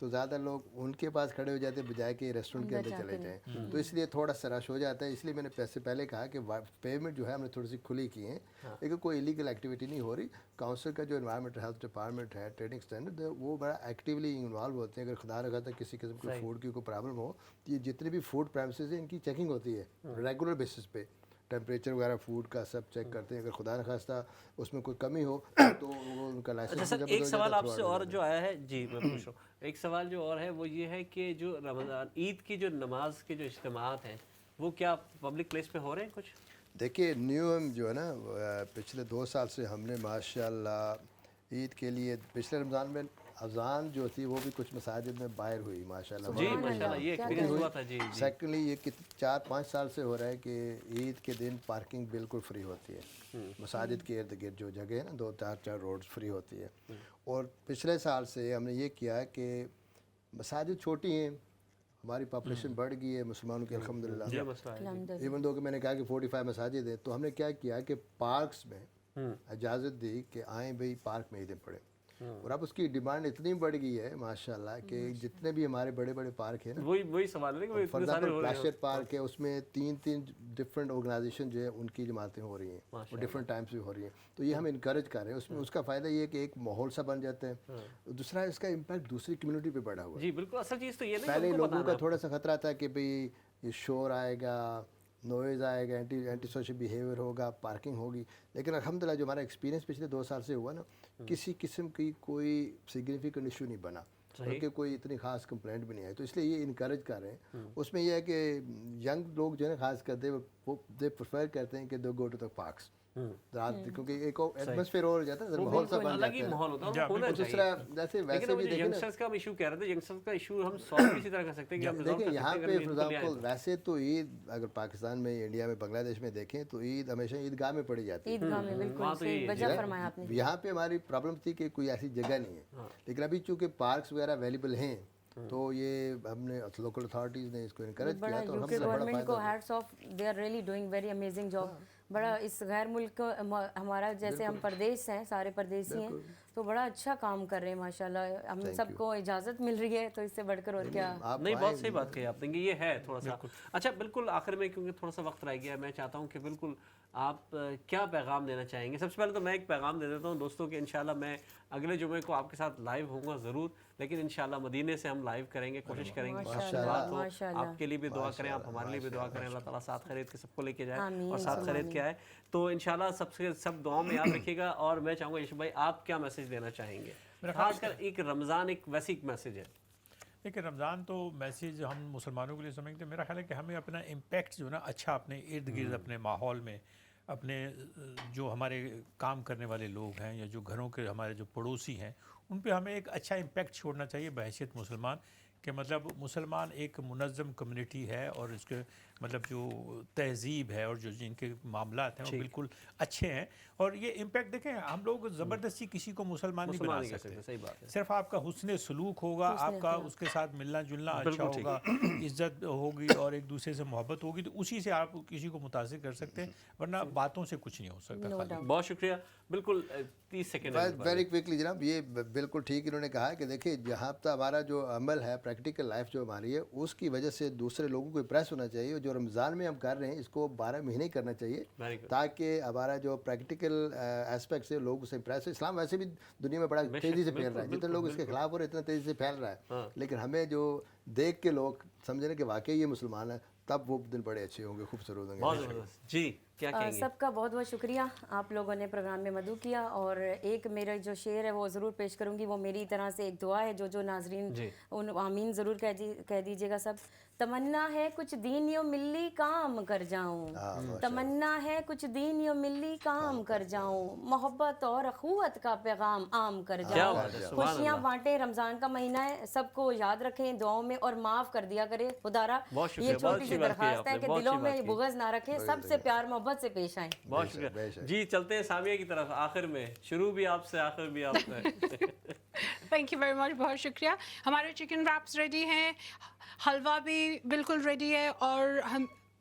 تو زیادہ لوگ ان کے پاس کھڑے ہو جاتے ہیں بجائے کہ ریسٹورنٹ کے اندر چلے جائیں. تو اس لیے تھوڑا سا رش ہو جاتا ہے. اس لیے میں نے پیسے پہلے کہا کہ پیمنٹ جو ہے ہم نے تھوڑی سی کھلی کی ہیں, لیکن کوئی ایلیگل ایکٹیویٹی نہیں ہو رہی. کاؤنسل کا جو انوائرمنٹ ہیلتھ ڈپارٹمنٹ ہے, ٹریڈنگ اسٹینڈرڈ, وہ بڑا ایکٹیولی انوالو ہوتے ہیں. اگر خدا نخواستہ کسی قسم کی فوڈ کی کوئی پرابلم ہو تو یہ جتنے بھی فوڈ پریمسز ہیں ان کی چیکنگ ہوتی ہے ریگولر بیسس پہ. ٹیمپریچر وغیرہ فوڈ کا سب چیک کرتے ہیں. اگر خدا نخواستہ اس میں کوئی کمی ہو تو وہ ان کا اچھا لائسنس سر, ایک سوال آپ سے اور جو آیا ہے, جی میں پوچھ رہا ہوں, ایک سوال جو اور ہے وہ یہ ہے کہ جو رمضان عید کی جو نماز کے جو اجتماعات ہیں وہ کیا پبلک پلیس پہ ہو رہے ہیں کچھ؟ دیکھیے نیو جو ہے نا, پچھلے 2 سال سے ہم نے ماشاء اللہ عید کے لیے, پچھلے رمضان میں اذان جو تھی وہ بھی کچھ مساجد میں باہر ہوئی ماشاء اللہ. جی ماشاء اللہ, یہ ایکسپیرینس ہوا تھا. جی سیکنڈلی یہ 4-5 سال سے ہو رہا ہے کہ عید کے دن پارکنگ بالکل فری ہوتی ہے مساجد کے ارد گرد. جو جگہ ہے نا 2-4 روڈز فری ہوتی ہے. اور پچھلے سال سے ہم نے یہ کیا ہے کہ مساجد چھوٹی ہیں, ہماری پاپولیشن بڑھ گئی ہے مسلمانوں کی الحمدللہ. ایون دو کہ میں نے کہا کہ 45 مساجد ہیں, تو ہم نے کیا کیا کہ پارکس میں اجازت دی کہ آئیں بھئی پارک میں عیدیں پڑھیں. اور اب اس کی ڈیمانڈ اتنی بڑھ گئی ہے ماشاءاللہ کہ جتنے بھی ہمارے بڑے بڑے پارک ہیں نا, وہی سوال ہے کہ فار ایگزامپل پلاشر پارک ہے, اس میں 3 ڈفرینٹ آرگنائزیشن جو ہے ان کی جماعتیں ہو رہی ہیں اور ڈفرینٹ ٹائمس بھی ہو رہی ہیں. تو یہ ہم انکریج کر رہے ہیں. اس میں اس کا فائدہ یہ ہے کہ ایک ماحول سا بن جاتا ہے, دوسرا اس کا امپیکٹ دوسری کمیونٹی پہ بڑھا ہوا ہے. جی بالکل, اصل چیز تو یہ نہیں. پہلے لوگوں کا تھوڑا سا خطرہ تھا کہ بھئی یہ شور آئے گا, نوائز آئے گا, اینٹی سوشل بیہیویئر ہوگا, پارکنگ ہوگی. لیکن الحمدللہ جو ہمارا ایکسپیرینس پچھلے 2 سال سے ہوا نا, کسی قسم کی کوئی سگنیفیکنٹ ایشو نہیں بنا, بلکہ کوئی اتنی خاص کمپلینٹ بھی نہیں آئی. تو اس لیے یہ انکریج کر رہے ہیں. اس میں یہ ہے کہ ینگ لوگ جو ہے نا خاص کرتے وہ دے پریفر کرتے ہیں کہ دے گو ٹو دا پارکس رات, کیونکہ ایک ایٹماسفیئر اور ہو جاتا ہے, ماحول سا بن الگ ہی جاتا ماحول ہوتا ہے, ہونا چاہیے. دوسرا جیسے ویسے بھی دیکھیں نا, ینگسٹرز کا ہم ایشو کہہ رہے تھے, ینگسٹرز کا ایشو ہم سالو اسی طرح کر سکتے ہیں کہ ہم دیکھیں یہاں پہ فار ایگزامپل ویسے تو عید اگر پاکستان میں, انڈیا میں, بنگلہ دیش میں دیکھیں تو عید ہمیشہ عیدگاہ میں پڑھی جاتی ہے. عیدگاہ میں بالکل صحیح وجہ فرمایا آپ نے. یہاں پہ ہماری پرابلم تھی کہ کوئی ایسی جگہ نہیں ہے, لیکن ابھی چونکہ پارکس وغیرہ اویلیبل ہیں تو یہ ہم نے لوکل اتھارٹیز نے اس کو انکریج کیا. تو یو کے گورنمنٹ کو hats off, they are really doing very amazing job. بڑا اس غیر ملک ہمارا جیسے ہم پردیس ہیں, سارے پردیسی ہیں, تو بڑا اچھا کام کر رہے ہیں ماشاءاللہ. ہم سب کو اجازت مل رہی ہے تو اس سے بڑھ کر اور کیا. نہیں, بہت صحیح بات کہی آپ نے کہ یہ ہے تھوڑا سا. اچھا بالکل آخر میں, کیونکہ تھوڑا سا وقت رہ گیا, میں چاہتا ہوں کہ بالکل آپ کیا پیغام دینا چاہیں گے. سب سے پہلے تو میں ایک پیغام دے دیتا ہوں دوستوں کہ انشاءاللہ میں اگلے جمعے کو آپ کے ساتھ لائیو ہوں گا ضرور, لیکن انشاءاللہ مدینے سے ہم لائیو کریں گے, کوشش کریں گے بات ہو. آپ کے لیے بھی دعا کریں, آپ ہمارے لیے بھی دعا کریں, اللہ تعالیٰ ساتھ خرید کے سب کو لے کے جائے اور ساتھ خرید کے آئے. تو انشاءاللہ سب دعاؤں میں یاد رکھیے گا. اور میں چاہوں گا یوسف بھائی آپ کیا میسج دینا چاہیں گے, خاص کر ایک رمضان ایک ویسی ایک میسج ہے. دیکھیں رمضان تو میسیج ہم مسلمانوں کے لیے سمجھتے ہیں. میرا خیال ہے کہ ہمیں اپنا امپیکٹ جو نا اچھا اپنے ارد گرد اپنے ماحول میں, اپنے جو ہمارے کام کرنے والے لوگ ہیں یا جو گھروں کے ہمارے جو پڑوسی ہیں, ان پہ ہمیں ایک اچھا امپیکٹ چھوڑنا چاہیے بحیثیت مسلمان. کہ مطلب مسلمان ایک منظم کمیونٹی ہے اور اس کے مطلب جو تہذیب ہے اور جو جن کے معاملات ہیں وہ بالکل اچھے ہیں. اور یہ امپیکٹ دیکھیں, ہم لوگ زبردستی کسی کو مسلمان نہیں بنا سکتے. صحیح بات ہے. صرف آپ کا حسن سلوک ہوگا, آپ کا اس کے ساتھ ملنا جلنا اچھا ہوگا, عزت ہوگی اور ایک دوسرے سے محبت ہوگی, تو اسی سے آپ کسی کو متاثر کر سکتے ہیں, ورنہ باتوں سے کچھ نہیں ہو سکتا. بہت شکریہ. بالکل 30 سیکنڈ ویری کوئکلی جناب, یہ بالکل ٹھیک انہوں نے کہا کہ دیکھیں جہاں تک ہمارا جو عمل ہے, پریکٹیکل لائف جو ہماری ہے, اس کی وجہ سے دوسرے لوگوں کو امپریس ہونا چاہیے. جو رمضان میں ہم کر رہے ہیں اس کو 12 مہینے کرنا چاہیے, تاکہ ہمارا جو پریکٹیکل ایسپیکٹس ہے لوگ اس سے امپریس ہو. اسلام ویسے بھی دنیا میں بڑا تیزی سے پھیل رہا ہے, جتنے لوگ اس کے خلاف ہو رہے ہیں اتنا تیزی سے پھیل رہا ہے, لیکن ہمیں جو دیکھ کے لوگ سمجھیں کہ واقعی یہ مسلمان ہے, تب وہ دن بڑے اچھے ہوں گے, خوبصورت ہوں گے. جی کیا کہیں گے؟ سب کا بہت بہت شکریہ, آپ لوگوں نے پروگرام میں مدعو کیا. اور ایک میرا جو شعر ہے وہ ضرور پیش کروں گی, وہ میری طرح سے ایک دعا ہے. جو ناظرین ان آمین ضرور کہہ دیجیے گا سب. تمنا ہے کچھ دین یو ملی کام کر جاؤں, تمنا ہے کچھ دین یو ملی کام کر جاؤں, محبت اور اخوت کا پیغام عام کر جاؤں, خوشیاں بانٹیں. رمضان کا مہینہ ہے, سب کو یاد رکھیں دعاؤں میں اور معاف کر دیا کرے خدارا. یہ چھوٹی سی درخواست ہے کہ دلوں میں بغض نہ رکھیں, سب سے پیار محبت سے پیش آئیں. بہت شکریہ. جی چلتے ہیں سامیہ کی طرف, آخر میں شروع بھی آپ سے آخر بھی آپ سے. تھینک یو ویری مچ, بہت شکریہ. ہمارے چکن ریپس ریڈی ہیں, حلوہ بھی بالکل ریڈی ہے, اور ہم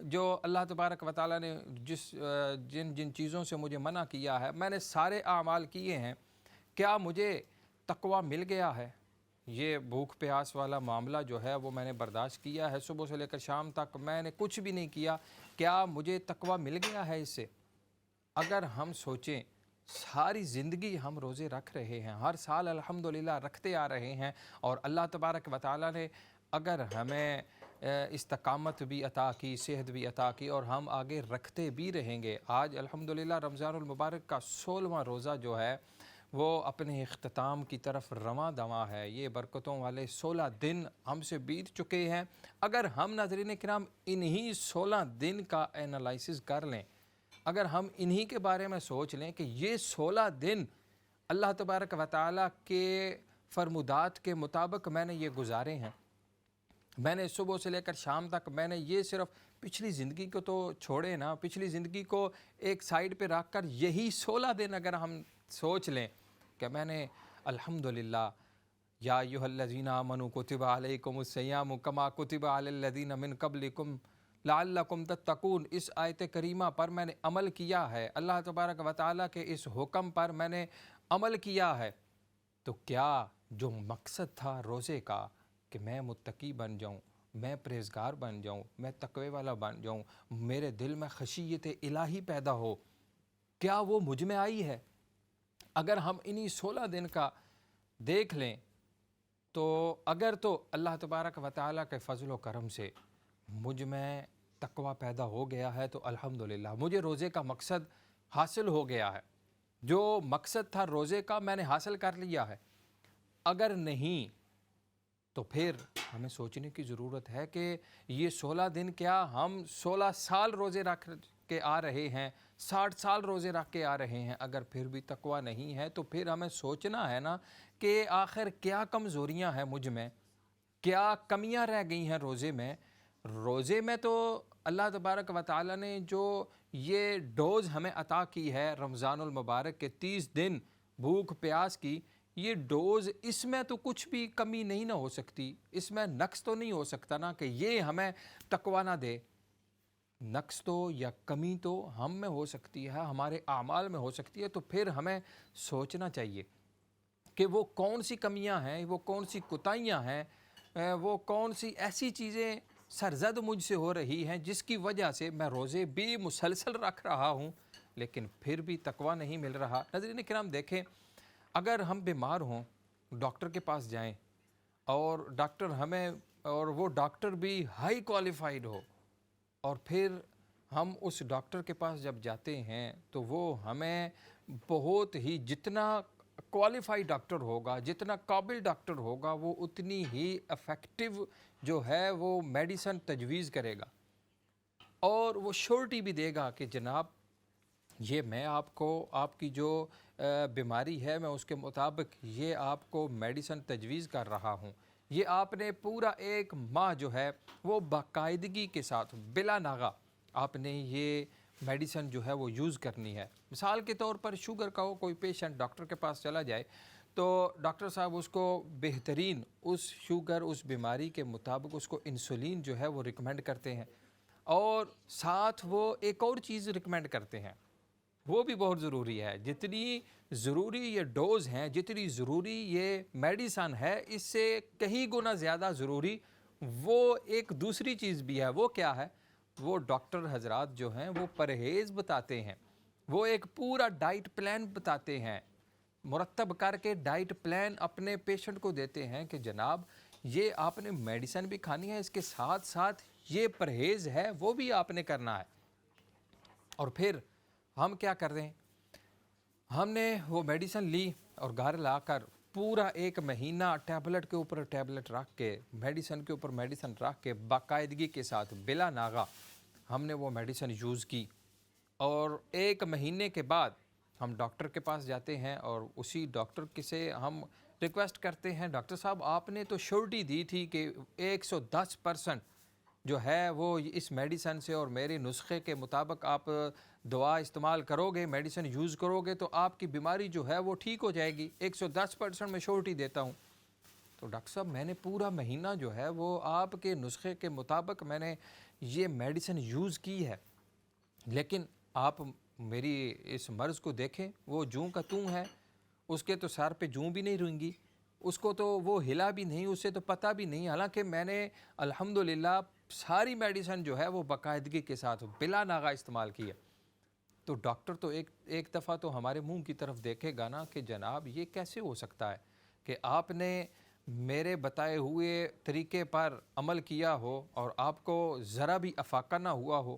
جو اللہ تبارک و تعالیٰ نے جن جن چیزوں سے مجھے منع کیا ہے، میں نے سارے اعمال کیے ہیں، کیا مجھے تقویٰ مل گیا ہے؟ یہ بھوک پیاس والا معاملہ جو ہے وہ میں نے برداشت کیا ہے، صبح سے لے کر شام تک میں نے کچھ بھی نہیں کیا، کیا مجھے تقویٰ مل گیا ہے اس سے؟ اگر ہم سوچیں ساری زندگی ہم روزے رکھ رہے ہیں، ہر سال الحمدللہ رکھتے آ رہے ہیں، اور اللہ تبارک و تعالیٰ نے اگر ہمیں استقامت بھی عطا کی، صحت بھی عطا کی، اور ہم آگے رکھتے بھی رہیں گے۔ آج الحمدللہ رمضان المبارک کا 16واں روزہ جو ہے وہ اپنے اختتام کی طرف رواں دواں ہے۔ یہ برکتوں والے 16 دن ہم سے بیت چکے ہیں۔ اگر ہم ناظرین کرام انہی 16 دن کا اینالائسس کر لیں، اگر ہم انہی کے بارے میں سوچ لیں کہ یہ 16 دن اللہ تبارک و تعالیٰ کے فرمودات کے مطابق میں نے یہ گزارے ہیں، میں نے صبح سے لے کر شام تک میں نے یہ صرف پچھلی زندگی کو تو چھوڑے نا، پچھلی زندگی کو ایک سائیڈ پہ رکھ کر یہی 16 دن اگر ہم سوچ لیں کہ میں نے الحمدللہ یا ایھا الذین آمنوا کتب علیکم الصیام کما کتب علی الذین من قبلکم لعلکم تتقون، اس آیت کریمہ پر میں نے عمل کیا ہے، اللہ تبارک و تعالیٰ کے اس حکم پر میں نے عمل کیا ہے، تو کیا جو مقصد تھا روزے کا کہ میں متقی بن جاؤں، میں پرہیزگار بن جاؤں، میں تقوی والا بن جاؤں، میرے دل میں خشیت الہی پیدا ہو، کیا وہ مجھ میں آئی ہے؟ اگر ہم انہی 16 دن کا دیکھ لیں تو اگر تو اللہ تبارک و تعالیٰ کے فضل و کرم سے مجھ میں تقوی پیدا ہو گیا ہے تو الحمدللہ مجھے روزے کا مقصد حاصل ہو گیا ہے، جو مقصد تھا روزے کا میں نے حاصل کر لیا ہے۔ اگر نہیں تو پھر ہمیں سوچنے کی ضرورت ہے کہ یہ 16 دن کیا ہم 16 سال روزے رکھ کے آ رہے ہیں، 60 سال روزے رکھ کے آ رہے ہیں؟ اگر پھر بھی تقوی نہیں ہے تو پھر ہمیں سوچنا ہے نا کہ آخر کیا کمزوریاں ہیں مجھ میں، کیا کمیاں رہ گئی ہیں روزے میں۔ روزے میں تو اللہ تبارک و تعالیٰ نے جو یہ ڈوز ہمیں عطا کی ہے رمضان المبارک کے 30 دن بھوک پیاس کی، یہ ڈوز، اس میں تو کچھ بھی کمی نہیں نہ ہو سکتی، اس میں نقص تو نہیں ہو سکتا نا کہ یہ ہمیں تقوی نہ دے۔ نقص تو یا کمی تو ہم میں ہو سکتی ہے، ہمارے اعمال میں ہو سکتی ہے، تو پھر ہمیں سوچنا چاہیے کہ وہ کون سی کمیاں ہیں، وہ کون سی کوتاہیاں ہیں، وہ کون سی ایسی چیزیں سرزد مجھ سے ہو رہی ہیں جس کی وجہ سے میں روزے بھی مسلسل رکھ رہا ہوں لیکن پھر بھی تقوی نہیں مل رہا۔ ناظرین کرام دیکھیں، اگر ہم بیمار ہوں، ڈاکٹر کے پاس جائیں اور ڈاکٹر ہمیں، اور وہ ڈاکٹر بھی ہائی کوالیفائڈ ہو، اور پھر ہم اس ڈاکٹر کے پاس جب جاتے ہیں تو وہ ہمیں بہت ہی، جتنا کوالیفائی ڈاکٹر ہوگا، جتنا قابل ڈاکٹر ہوگا، وہ اتنی ہی افیکٹو جو ہے وہ میڈیسن تجویز کرے گا، اور وہ شورٹی بھی دے گا کہ جناب یہ میں آپ کو، آپ کی جو بیماری ہے میں اس کے مطابق یہ آپ کو میڈیسن تجویز کر رہا ہوں، یہ آپ نے پورا 1 ماہ جو ہے وہ باقاعدگی کے ساتھ بلا ناغہ آپ نے یہ میڈیسن جو ہے وہ یوز کرنی ہے۔ مثال کے طور پر شوگر کا ہو کوئی پیشنٹ، ڈاکٹر کے پاس چلا جائے تو ڈاکٹر صاحب اس کو بہترین اس شوگر، اس بیماری کے مطابق اس کو انسولین جو ہے وہ ریکمینڈ کرتے ہیں، اور ساتھ وہ ایک اور چیز ریکمینڈ کرتے ہیں، وہ بھی بہت ضروری ہے۔ جتنی ضروری یہ ڈوز ہیں، جتنی ضروری یہ میڈیسن ہے، اس سے کہیں گنا زیادہ ضروری وہ ایک دوسری چیز بھی ہے۔ وہ کیا ہے؟ وہ ڈاکٹر حضرات جو ہیں وہ پرہیز بتاتے ہیں، وہ ایک پورا ڈائٹ پلان بتاتے ہیں، مرتب کر کے ڈائٹ پلان اپنے پیشنٹ کو دیتے ہیں کہ جناب یہ آپ نے میڈیسن بھی کھانی ہے، اس کے ساتھ ساتھ یہ پرہیز ہے وہ بھی آپ نے کرنا ہے۔ اور پھر ہم کیا کر رہے ہیں؟ ہم نے وہ میڈیسن لی اور گھر لا کر پورا 1 مہینہ ٹیبلٹ کے اوپر ٹیبلٹ رکھ کے، میڈیسن کے اوپر میڈیسن رکھ کے باقاعدگی کے ساتھ بلا ناغہ ہم نے وہ میڈیسن یوز کی، اور 1 مہینے کے بعد ہم ڈاکٹر کے پاس جاتے ہیں اور اسی ڈاکٹر سے ہم ریکویسٹ کرتے ہیں، ڈاکٹر صاحب آپ نے تو شورٹی دی تھی کہ 110% جو ہے وہ اس میڈیسن سے اور میرے نسخے کے مطابق آپ دوا استعمال کرو گے، میڈیسن یوز کرو گے تو آپ کی بیماری جو ہے وہ ٹھیک ہو جائے گی، 110% میں شورٹی دیتا ہوں۔ تو ڈاکٹر صاحب میں نے پورا مہینہ جو ہے وہ آپ کے نسخے کے مطابق میں نے یہ میڈیسن یوز کی ہے، لیکن آپ میری اس مرض کو دیکھیں، وہ جوں کا توں ہے، اس کے تو سر پہ جوں بھی نہیں رہیں گی، اس کو تو وہ ہلا بھی نہیں، اسے تو پتہ بھی نہیں، حالانکہ میں نے الحمدللہ ساری میڈیسن جو ہے وہ باقاعدگی کے ساتھ بلا ناغہ استعمال کی ہے۔ تو ڈاکٹر تو ایک دفعہ تو ہمارے منہ کی طرف دیکھے گا نا کہ جناب یہ کیسے ہو سکتا ہے کہ آپ نے میرے بتائے ہوئے طریقے پر عمل کیا ہو اور آپ کو ذرا بھی افاقہ نہ ہوا ہو،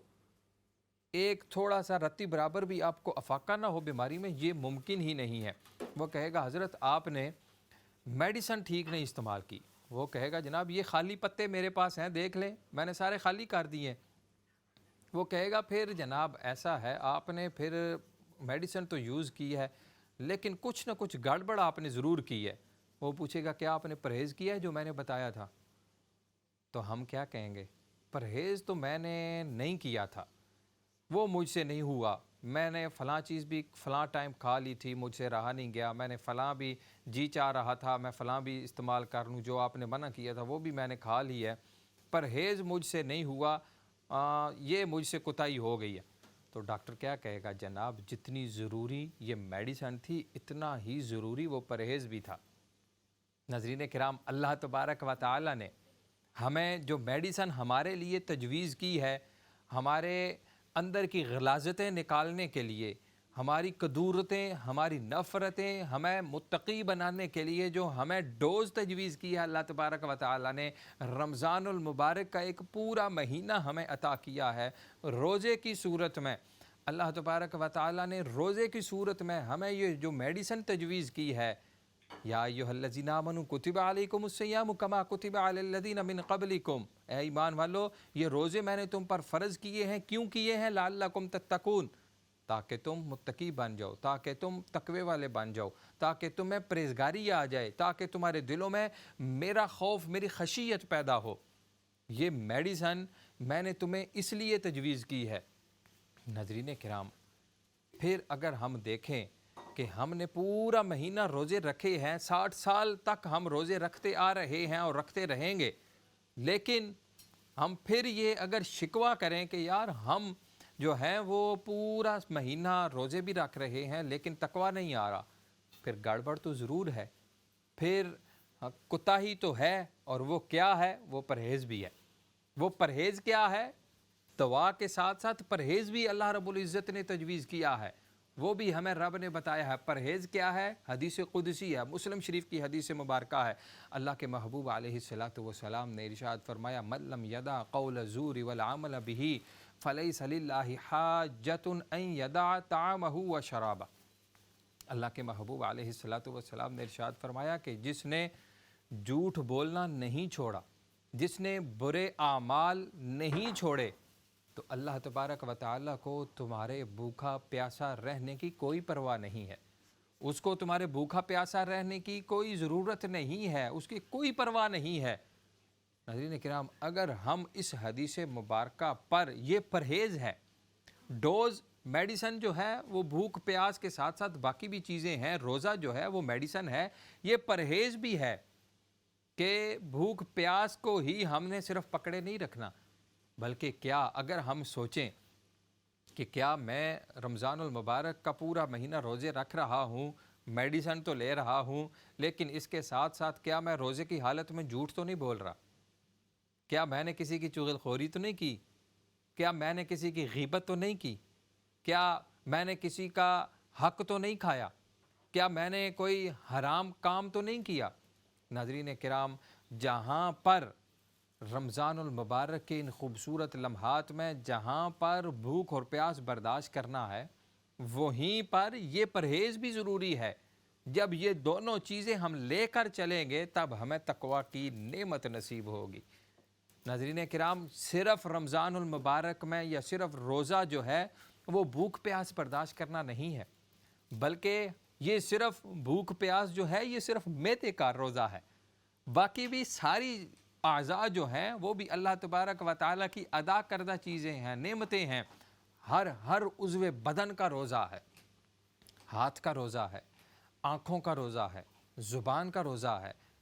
ایک تھوڑا سا رتی برابر بھی آپ کو افاقہ نہ ہو بیماری میں، یہ ممکن ہی نہیں ہے۔ وہ کہے گا حضرت آپ نے میڈیسن ٹھیک نہیں استعمال کی، وہ کہے گا جناب یہ خالی پتے میرے پاس ہیں، دیکھ لیں میں نے سارے خالی کر دیے۔ وہ کہے گا پھر جناب ایسا ہے آپ نے پھر میڈیسن تو یوز کی ہے لیکن کچھ نہ کچھ گڑبڑ آپ نے ضرور کی ہے۔ وہ پوچھے گا کیا آپ نے پرہیز کیا ہے جو میں نے بتایا تھا؟ تو ہم کیا کہیں گے؟ پرہیز تو میں نے نہیں کیا تھا، وہ مجھ سے نہیں ہوا، میں نے فلاں چیز بھی فلاں ٹائم کھا لی تھی، مجھ سے رہا نہیں گیا، میں نے فلاں بھی جی چاہ رہا تھا میں فلاں بھی استعمال کر لوں، جو آپ نے منع کیا تھا وہ بھی میں نے کھا لی ہے، پرہیز مجھ سے نہیں ہوا، یہ مجھ سے کوتاہی ہو گئی ہے۔ تو ڈاکٹر کیا کہے گا؟ جناب جتنی ضروری یہ میڈیسن تھی اتنا ہی ضروری وہ پرہیز بھی تھا۔ ناظرین کرام، اللہ تبارک و تعالی نے ہمیں جو میڈیسن ہمارے لیے تجویز کی ہے، ہمارے اندر کی غلاظتیں نکالنے کے لیے، ہماری کدورتیں، ہماری نفرتیں، ہمیں متقی بنانے کے لیے جو ہمیں ڈوز تجویز کی ہے، اللہ تبارک و تعالی نے رمضان المبارک کا ایک پورا مہینہ ہمیں عطا کیا ہے روزے کی صورت میں۔ اللہ تبارک و تعالی نے روزے کی صورت میں ہمیں یہ جو میڈیسن تجویز کی ہے، یا ایھا الذین آمنوا کتب علیکم الصیام کما کتب علی الذین من قبلکم، اے ایمان والو یہ روزے میں نے تم پر فرض کیے ہیں، کیوں کیے ہیں؟ لعلکم تتقون، تاکہ تم متقی بن جاؤ، تاکہ تم تقوی والے بن جاؤ، تاکہ تمہیں پرہیزگاری آ جائے، تاکہ تمہارے دلوں میں میرا خوف، میری خشیت پیدا ہو۔ یہ میڈیسن میں نے تمہیں اس لیے تجویز کی ہے۔ ناظرین کرام، پھر اگر ہم دیکھیں کہ ہم نے پورا مہینہ روزے رکھے ہیں، 60 سال تک ہم روزے رکھتے آ رہے ہیں اور رکھتے رہیں گے، لیکن ہم پھر یہ اگر شکوہ کریں کہ یار ہم جو ہیں وہ پورا مہینہ روزے بھی رکھ رہے ہیں لیکن تقویٰ نہیں آ رہا، پھر گڑبڑ تو ضرور ہے، پھر کوتاہی تو ہے، اور وہ کیا ہے؟ وہ پرہیز بھی ہے۔ وہ پرہیز کیا ہے؟ دعا کے ساتھ ساتھ پرہیز بھی اللہ رب العزت نے تجویز کیا ہے، وہ بھی ہمیں رب نے بتایا ہے۔ پرہیز کیا ہے؟ حدیث قدسی ہے، مسلم شریف کی حدیث مبارکہ ہے۔ اللہ کے محبوب علیہ السلام نے ارشاد فرمایا من لم یدع قول الزور والعمل به فلیس للہ حاجۃ ان یدع طعامہ وشرابہ۔ اللہ کے محبوب علیہ السلام نے ارشاد فرمایا کہ جس نے جھوٹ بولنا نہیں چھوڑا، جس نے برے اعمال نہیں چھوڑے، تو اللہ تبارک و تعالیٰ کو تمہارے بھوکا پیاسا رہنے کی کوئی پرواہ نہیں ہے، اس کو تمہارے بھوکا پیاسا رہنے کی کوئی ضرورت نہیں ہے، اس کی کوئی پرواہ نہیں ہے۔ ناظرین کرام، اگر ہم اس حدیث مبارکہ پر، یہ پرہیز ہے، ڈوز میڈیسن جو ہے وہ بھوک پیاس کے ساتھ ساتھ باقی بھی چیزیں ہیں، روزہ جو ہے وہ میڈیسن ہے، یہ پرہیز بھی ہے کہ بھوک پیاس کو ہی ہم نے صرف پکڑے نہیں رکھنا، بلکہ کیا اگر ہم سوچیں کہ کیا میں رمضان المبارک کا پورا مہینہ روزے رکھ رہا ہوں، میڈیسن تو لے رہا ہوں، لیکن اس کے ساتھ ساتھ کیا میں روزے کی حالت میں جھوٹ تو نہیں بول رہا؟ کیا میں نے کسی کی چغل خوری تو نہیں کی؟ کیا میں نے کسی کی غیبت تو نہیں کی؟ کیا میں نے کسی کا حق تو نہیں کھایا؟ کیا میں نے کوئی حرام کام تو نہیں کیا؟ ناظرین کرام، جہاں پر رمضان المبارک کے ان خوبصورت لمحات میں جہاں پر بھوک اور پیاس برداشت کرنا ہے، وہیں پر یہ پرہیز بھی ضروری ہے۔ جب یہ دونوں چیزیں ہم لے کر چلیں گے تب ہمیں تقویٰ کی نعمت نصیب ہوگی۔ ناظرین کرام، صرف رمضان المبارک میں یا صرف روزہ جو ہے وہ بھوک پیاس برداشت کرنا نہیں ہے، بلکہ یہ صرف بھوک پیاس جو ہے یہ صرف معدے کا روزہ ہے، باقی بھی ساری اعضاء جو ہیں وہ بھی اللہ تبارک و تعالیٰ کی ادا کردہ چیزیں ہیں، نعمتیں ہیں۔ ہر عضو بدن کا روزہ ہے، ہاتھ کا روزہ ہے، آنکھوں کا روزہ ہے، زبان کا روزہ ہے،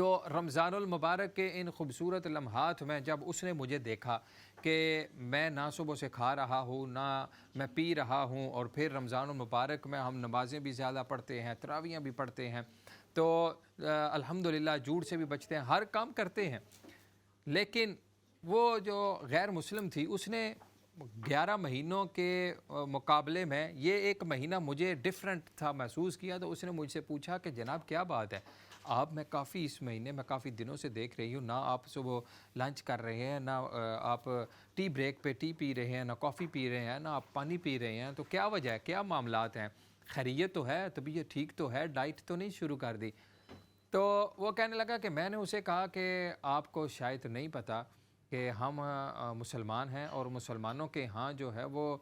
تو رمضان المبارک کے ان خوبصورت لمحات میں جب اس نے مجھے دیکھا کہ میں نہ صبح سے کھا رہا ہوں نہ میں پی رہا ہوں، اور پھر رمضان المبارک میں ہم نمازیں بھی زیادہ پڑھتے ہیں، تراویحیں بھی پڑھتے ہیں، تو الحمدللہ جھوٹ سے بھی بچتے ہیں، ہر کام کرتے ہیں، لیکن وہ جو غیر مسلم تھی اس نے 11 مہینوں کے مقابلے میں یہ ایک مہینہ مجھے ڈیفرنٹ تھا محسوس کیا. تو اس نے مجھ سے پوچھا کہ جناب کیا بات ہے، آپ میں کافی اس مہینے میں کافی دنوں سے دیکھ رہی ہوں، نہ آپ صبح لنچ کر رہے ہیں، نہ آپ ٹی بریک پہ ٹی پی رہے ہیں، نہ کافی پی رہے ہیں، نہ آپ پانی پی رہے ہیں، تو کیا وجہ ہے، کیا معاملات ہیں، خیریت تو ہے، طبیعت ٹھیک تو ہے، ڈائٹ تو نہیں شروع کر دی؟ تو وہ کہنے لگا کہ میں نے اسے کہا کہ آپ کو شاید نہیں پتہ کہ ہم مسلمان ہیں، اور مسلمانوں کے ہاں جو ہے وہ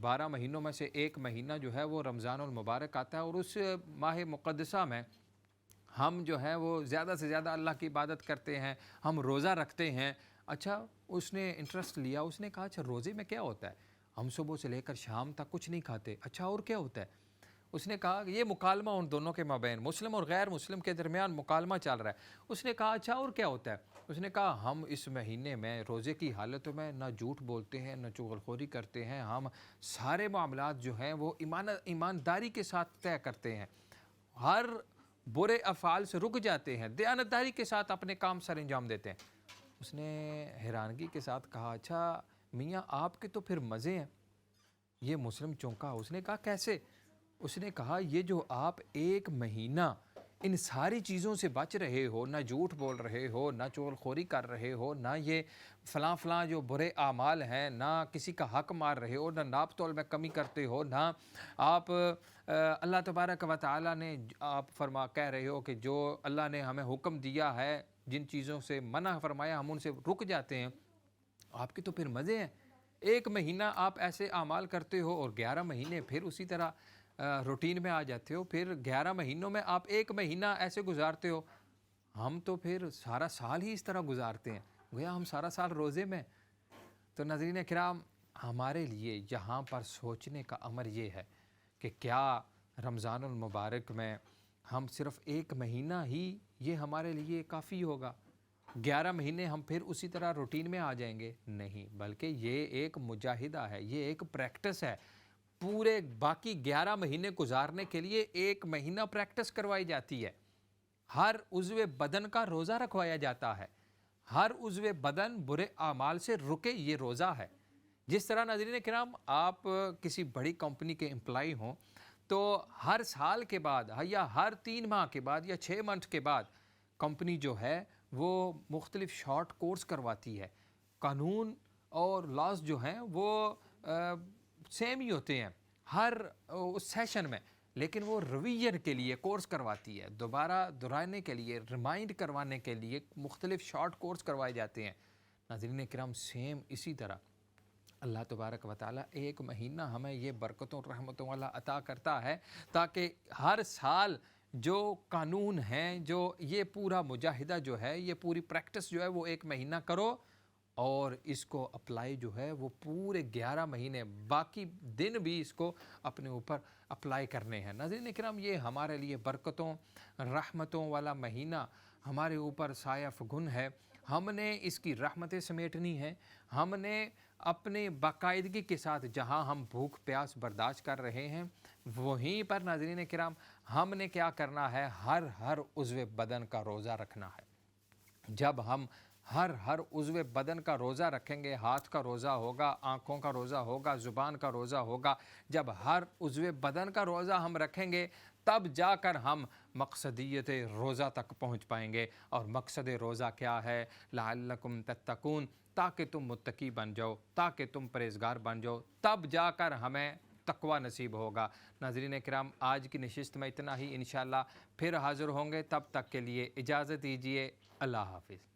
12 مہینوں میں سے ایک مہینہ جو ہے وہ رمضان المبارک آتا ہے، اور اس ماہ مقدسہ میں ہم جو ہے وہ زیادہ سے زیادہ اللہ کی عبادت کرتے ہیں، ہم روزہ رکھتے ہیں. اچھا، اس نے انٹرسٹ لیا، اس نے کہا اچھا روزے میں کیا ہوتا ہے؟ ہم صبح سے لے کر شام تک کچھ نہیں کھاتے. اچھا اور کیا ہوتا ہے؟ اس نے کہا یہ مکالمہ ان دونوں کے مابین، مسلم اور غیر مسلم کے درمیان مکالمہ چل رہا ہے. اس نے کہا اچھا اور کیا ہوتا ہے؟ اس نے کہا ہم اس مہینے میں روزے کی حالت میں نہ جھوٹ بولتے ہیں، نہ چغلخوری کرتے ہیں، ہم سارے معاملات جو ہیں وہ ایمانداری کے ساتھ طے کرتے ہیں، ہر برے افعال سے رک جاتے ہیں، دیانتداری کے ساتھ اپنے کام سر انجام دیتے ہیں. اس نے حیرانگی کے ساتھ کہا اچھا میاں آپ کے تو پھر مزے ہیں. یہ مسلم چونکا. اس نے کہا کیسے؟ اس نے کہا یہ جو آپ ایک مہینہ ان ساری چیزوں سے بچ رہے ہو، نہ جھوٹ بول رہے ہو، نہ چغلخوری کر رہے ہو، نہ یہ فلاں فلاں جو برے اعمال ہیں، نہ کسی کا حق مار رہے ہو، نہ ناپ تول میں کمی کرتے ہو، نہ آپ اللہ تبارک و تعالیٰ نے آپ کہہ رہے ہو کہ جو اللہ نے ہمیں حکم دیا ہے، جن چیزوں سے منع فرمایا ہم ان سے رک جاتے ہیں، آپ کے تو پھر مزے ہیں. ایک مہینہ آپ ایسے اعمال کرتے ہو اور 11 مہینے پھر اسی طرح روٹین میں آ جاتے ہو، پھر 11 مہینوں میں آپ ایک مہینہ ایسے گزارتے ہو. ہم تو پھر سارا سال ہی اس طرح گزارتے ہیں، گویا ہم سارا سال روزے میں. تو ناظرین کرام، ہمارے لیے یہاں پر سوچنے کا امر یہ ہے کہ کیا رمضان المبارک میں ہم صرف ایک مہینہ ہی یہ ہمارے لیے کافی ہوگا؟ 11 مہینے ہم پھر اسی طرح روٹین میں آ جائیں گے؟ نہیں، بلکہ یہ ایک مجاہدہ ہے، یہ ایک پریکٹس ہے. پورے باقی 11 مہینے گزارنے کے لیے ایک مہینہ پریکٹس کروائی جاتی ہے. ہر عضو بدن کا روزہ رکھوایا جاتا ہے، ہر عضو بدن برے اعمال سے رکے، یہ روزہ ہے. جس طرح ناظرین کرام آپ کسی بڑی کمپنی کے امپلائی ہوں تو ہر سال کے بعد یا ہر 3 ماہ کے بعد یا 6 منتھ کے بعد کمپنی جو ہے وہ مختلف شارٹ کورس کرواتی ہے. قانون اور لاز جو ہیں وہ سیم ہی ہوتے ہیں ہر سیشن میں، لیکن وہ ریویژن کے لیے کورس کرواتی ہے، دوبارہ دہرانے کے لیے، ریمائنڈ کروانے کے لیے مختلف شارٹ کورس کروائے جاتے ہیں. ناظرین کرام سیم اسی طرح اللہ تبارک و تعالیٰ ایک مہینہ ہمیں یہ برکتوں رحمتوں والا عطا کرتا ہے تاکہ ہر سال جو قانون ہیں، جو یہ پورا مجاہدہ جو ہے، یہ پوری پریکٹس جو ہے وہ ایک مہینہ کرو، اور اس کو اپلائی جو ہے وہ پورے 11 مہینے باقی دن بھی اس کو اپنے اوپر اپلائی کرنے ہیں. ناظرین کرام، یہ ہمارے لیے برکتوں رحمتوں والا مہینہ ہمارے اوپر سایہ فگن ہے. ہم نے اس کی رحمتیں سمیٹنی ہیں. ہم نے اپنے باقاعدگی کے ساتھ جہاں ہم بھوک پیاس برداشت کر رہے ہیں، وہیں پر ناظرین کرام ہم نے کیا کرنا ہے، ہر عضو بدن کا روزہ رکھنا ہے. جب ہم ہر عضو بدن کا روزہ رکھیں گے، ہاتھ کا روزہ ہوگا، آنکھوں کا روزہ ہوگا، زبان کا روزہ ہوگا، جب ہر عضو بدن کا روزہ ہم رکھیں گے تب جا کر ہم مقصدیت روزہ تک پہنچ پائیں گے. اور مقصد روزہ کیا ہے؟ لعلکم تتقون، تاکہ تم متقی بن جاؤ، تاکہ تم پرہیزگار بن جاؤ، تب جا کر ہمیں تقوی نصیب ہوگا. ناظرین کرام، آج کی نشست میں اتنا ہی. انشاءاللہ پھر حاضر ہوں گے، تب تک کے لیے اجازت دیجیے. اللہ حافظ.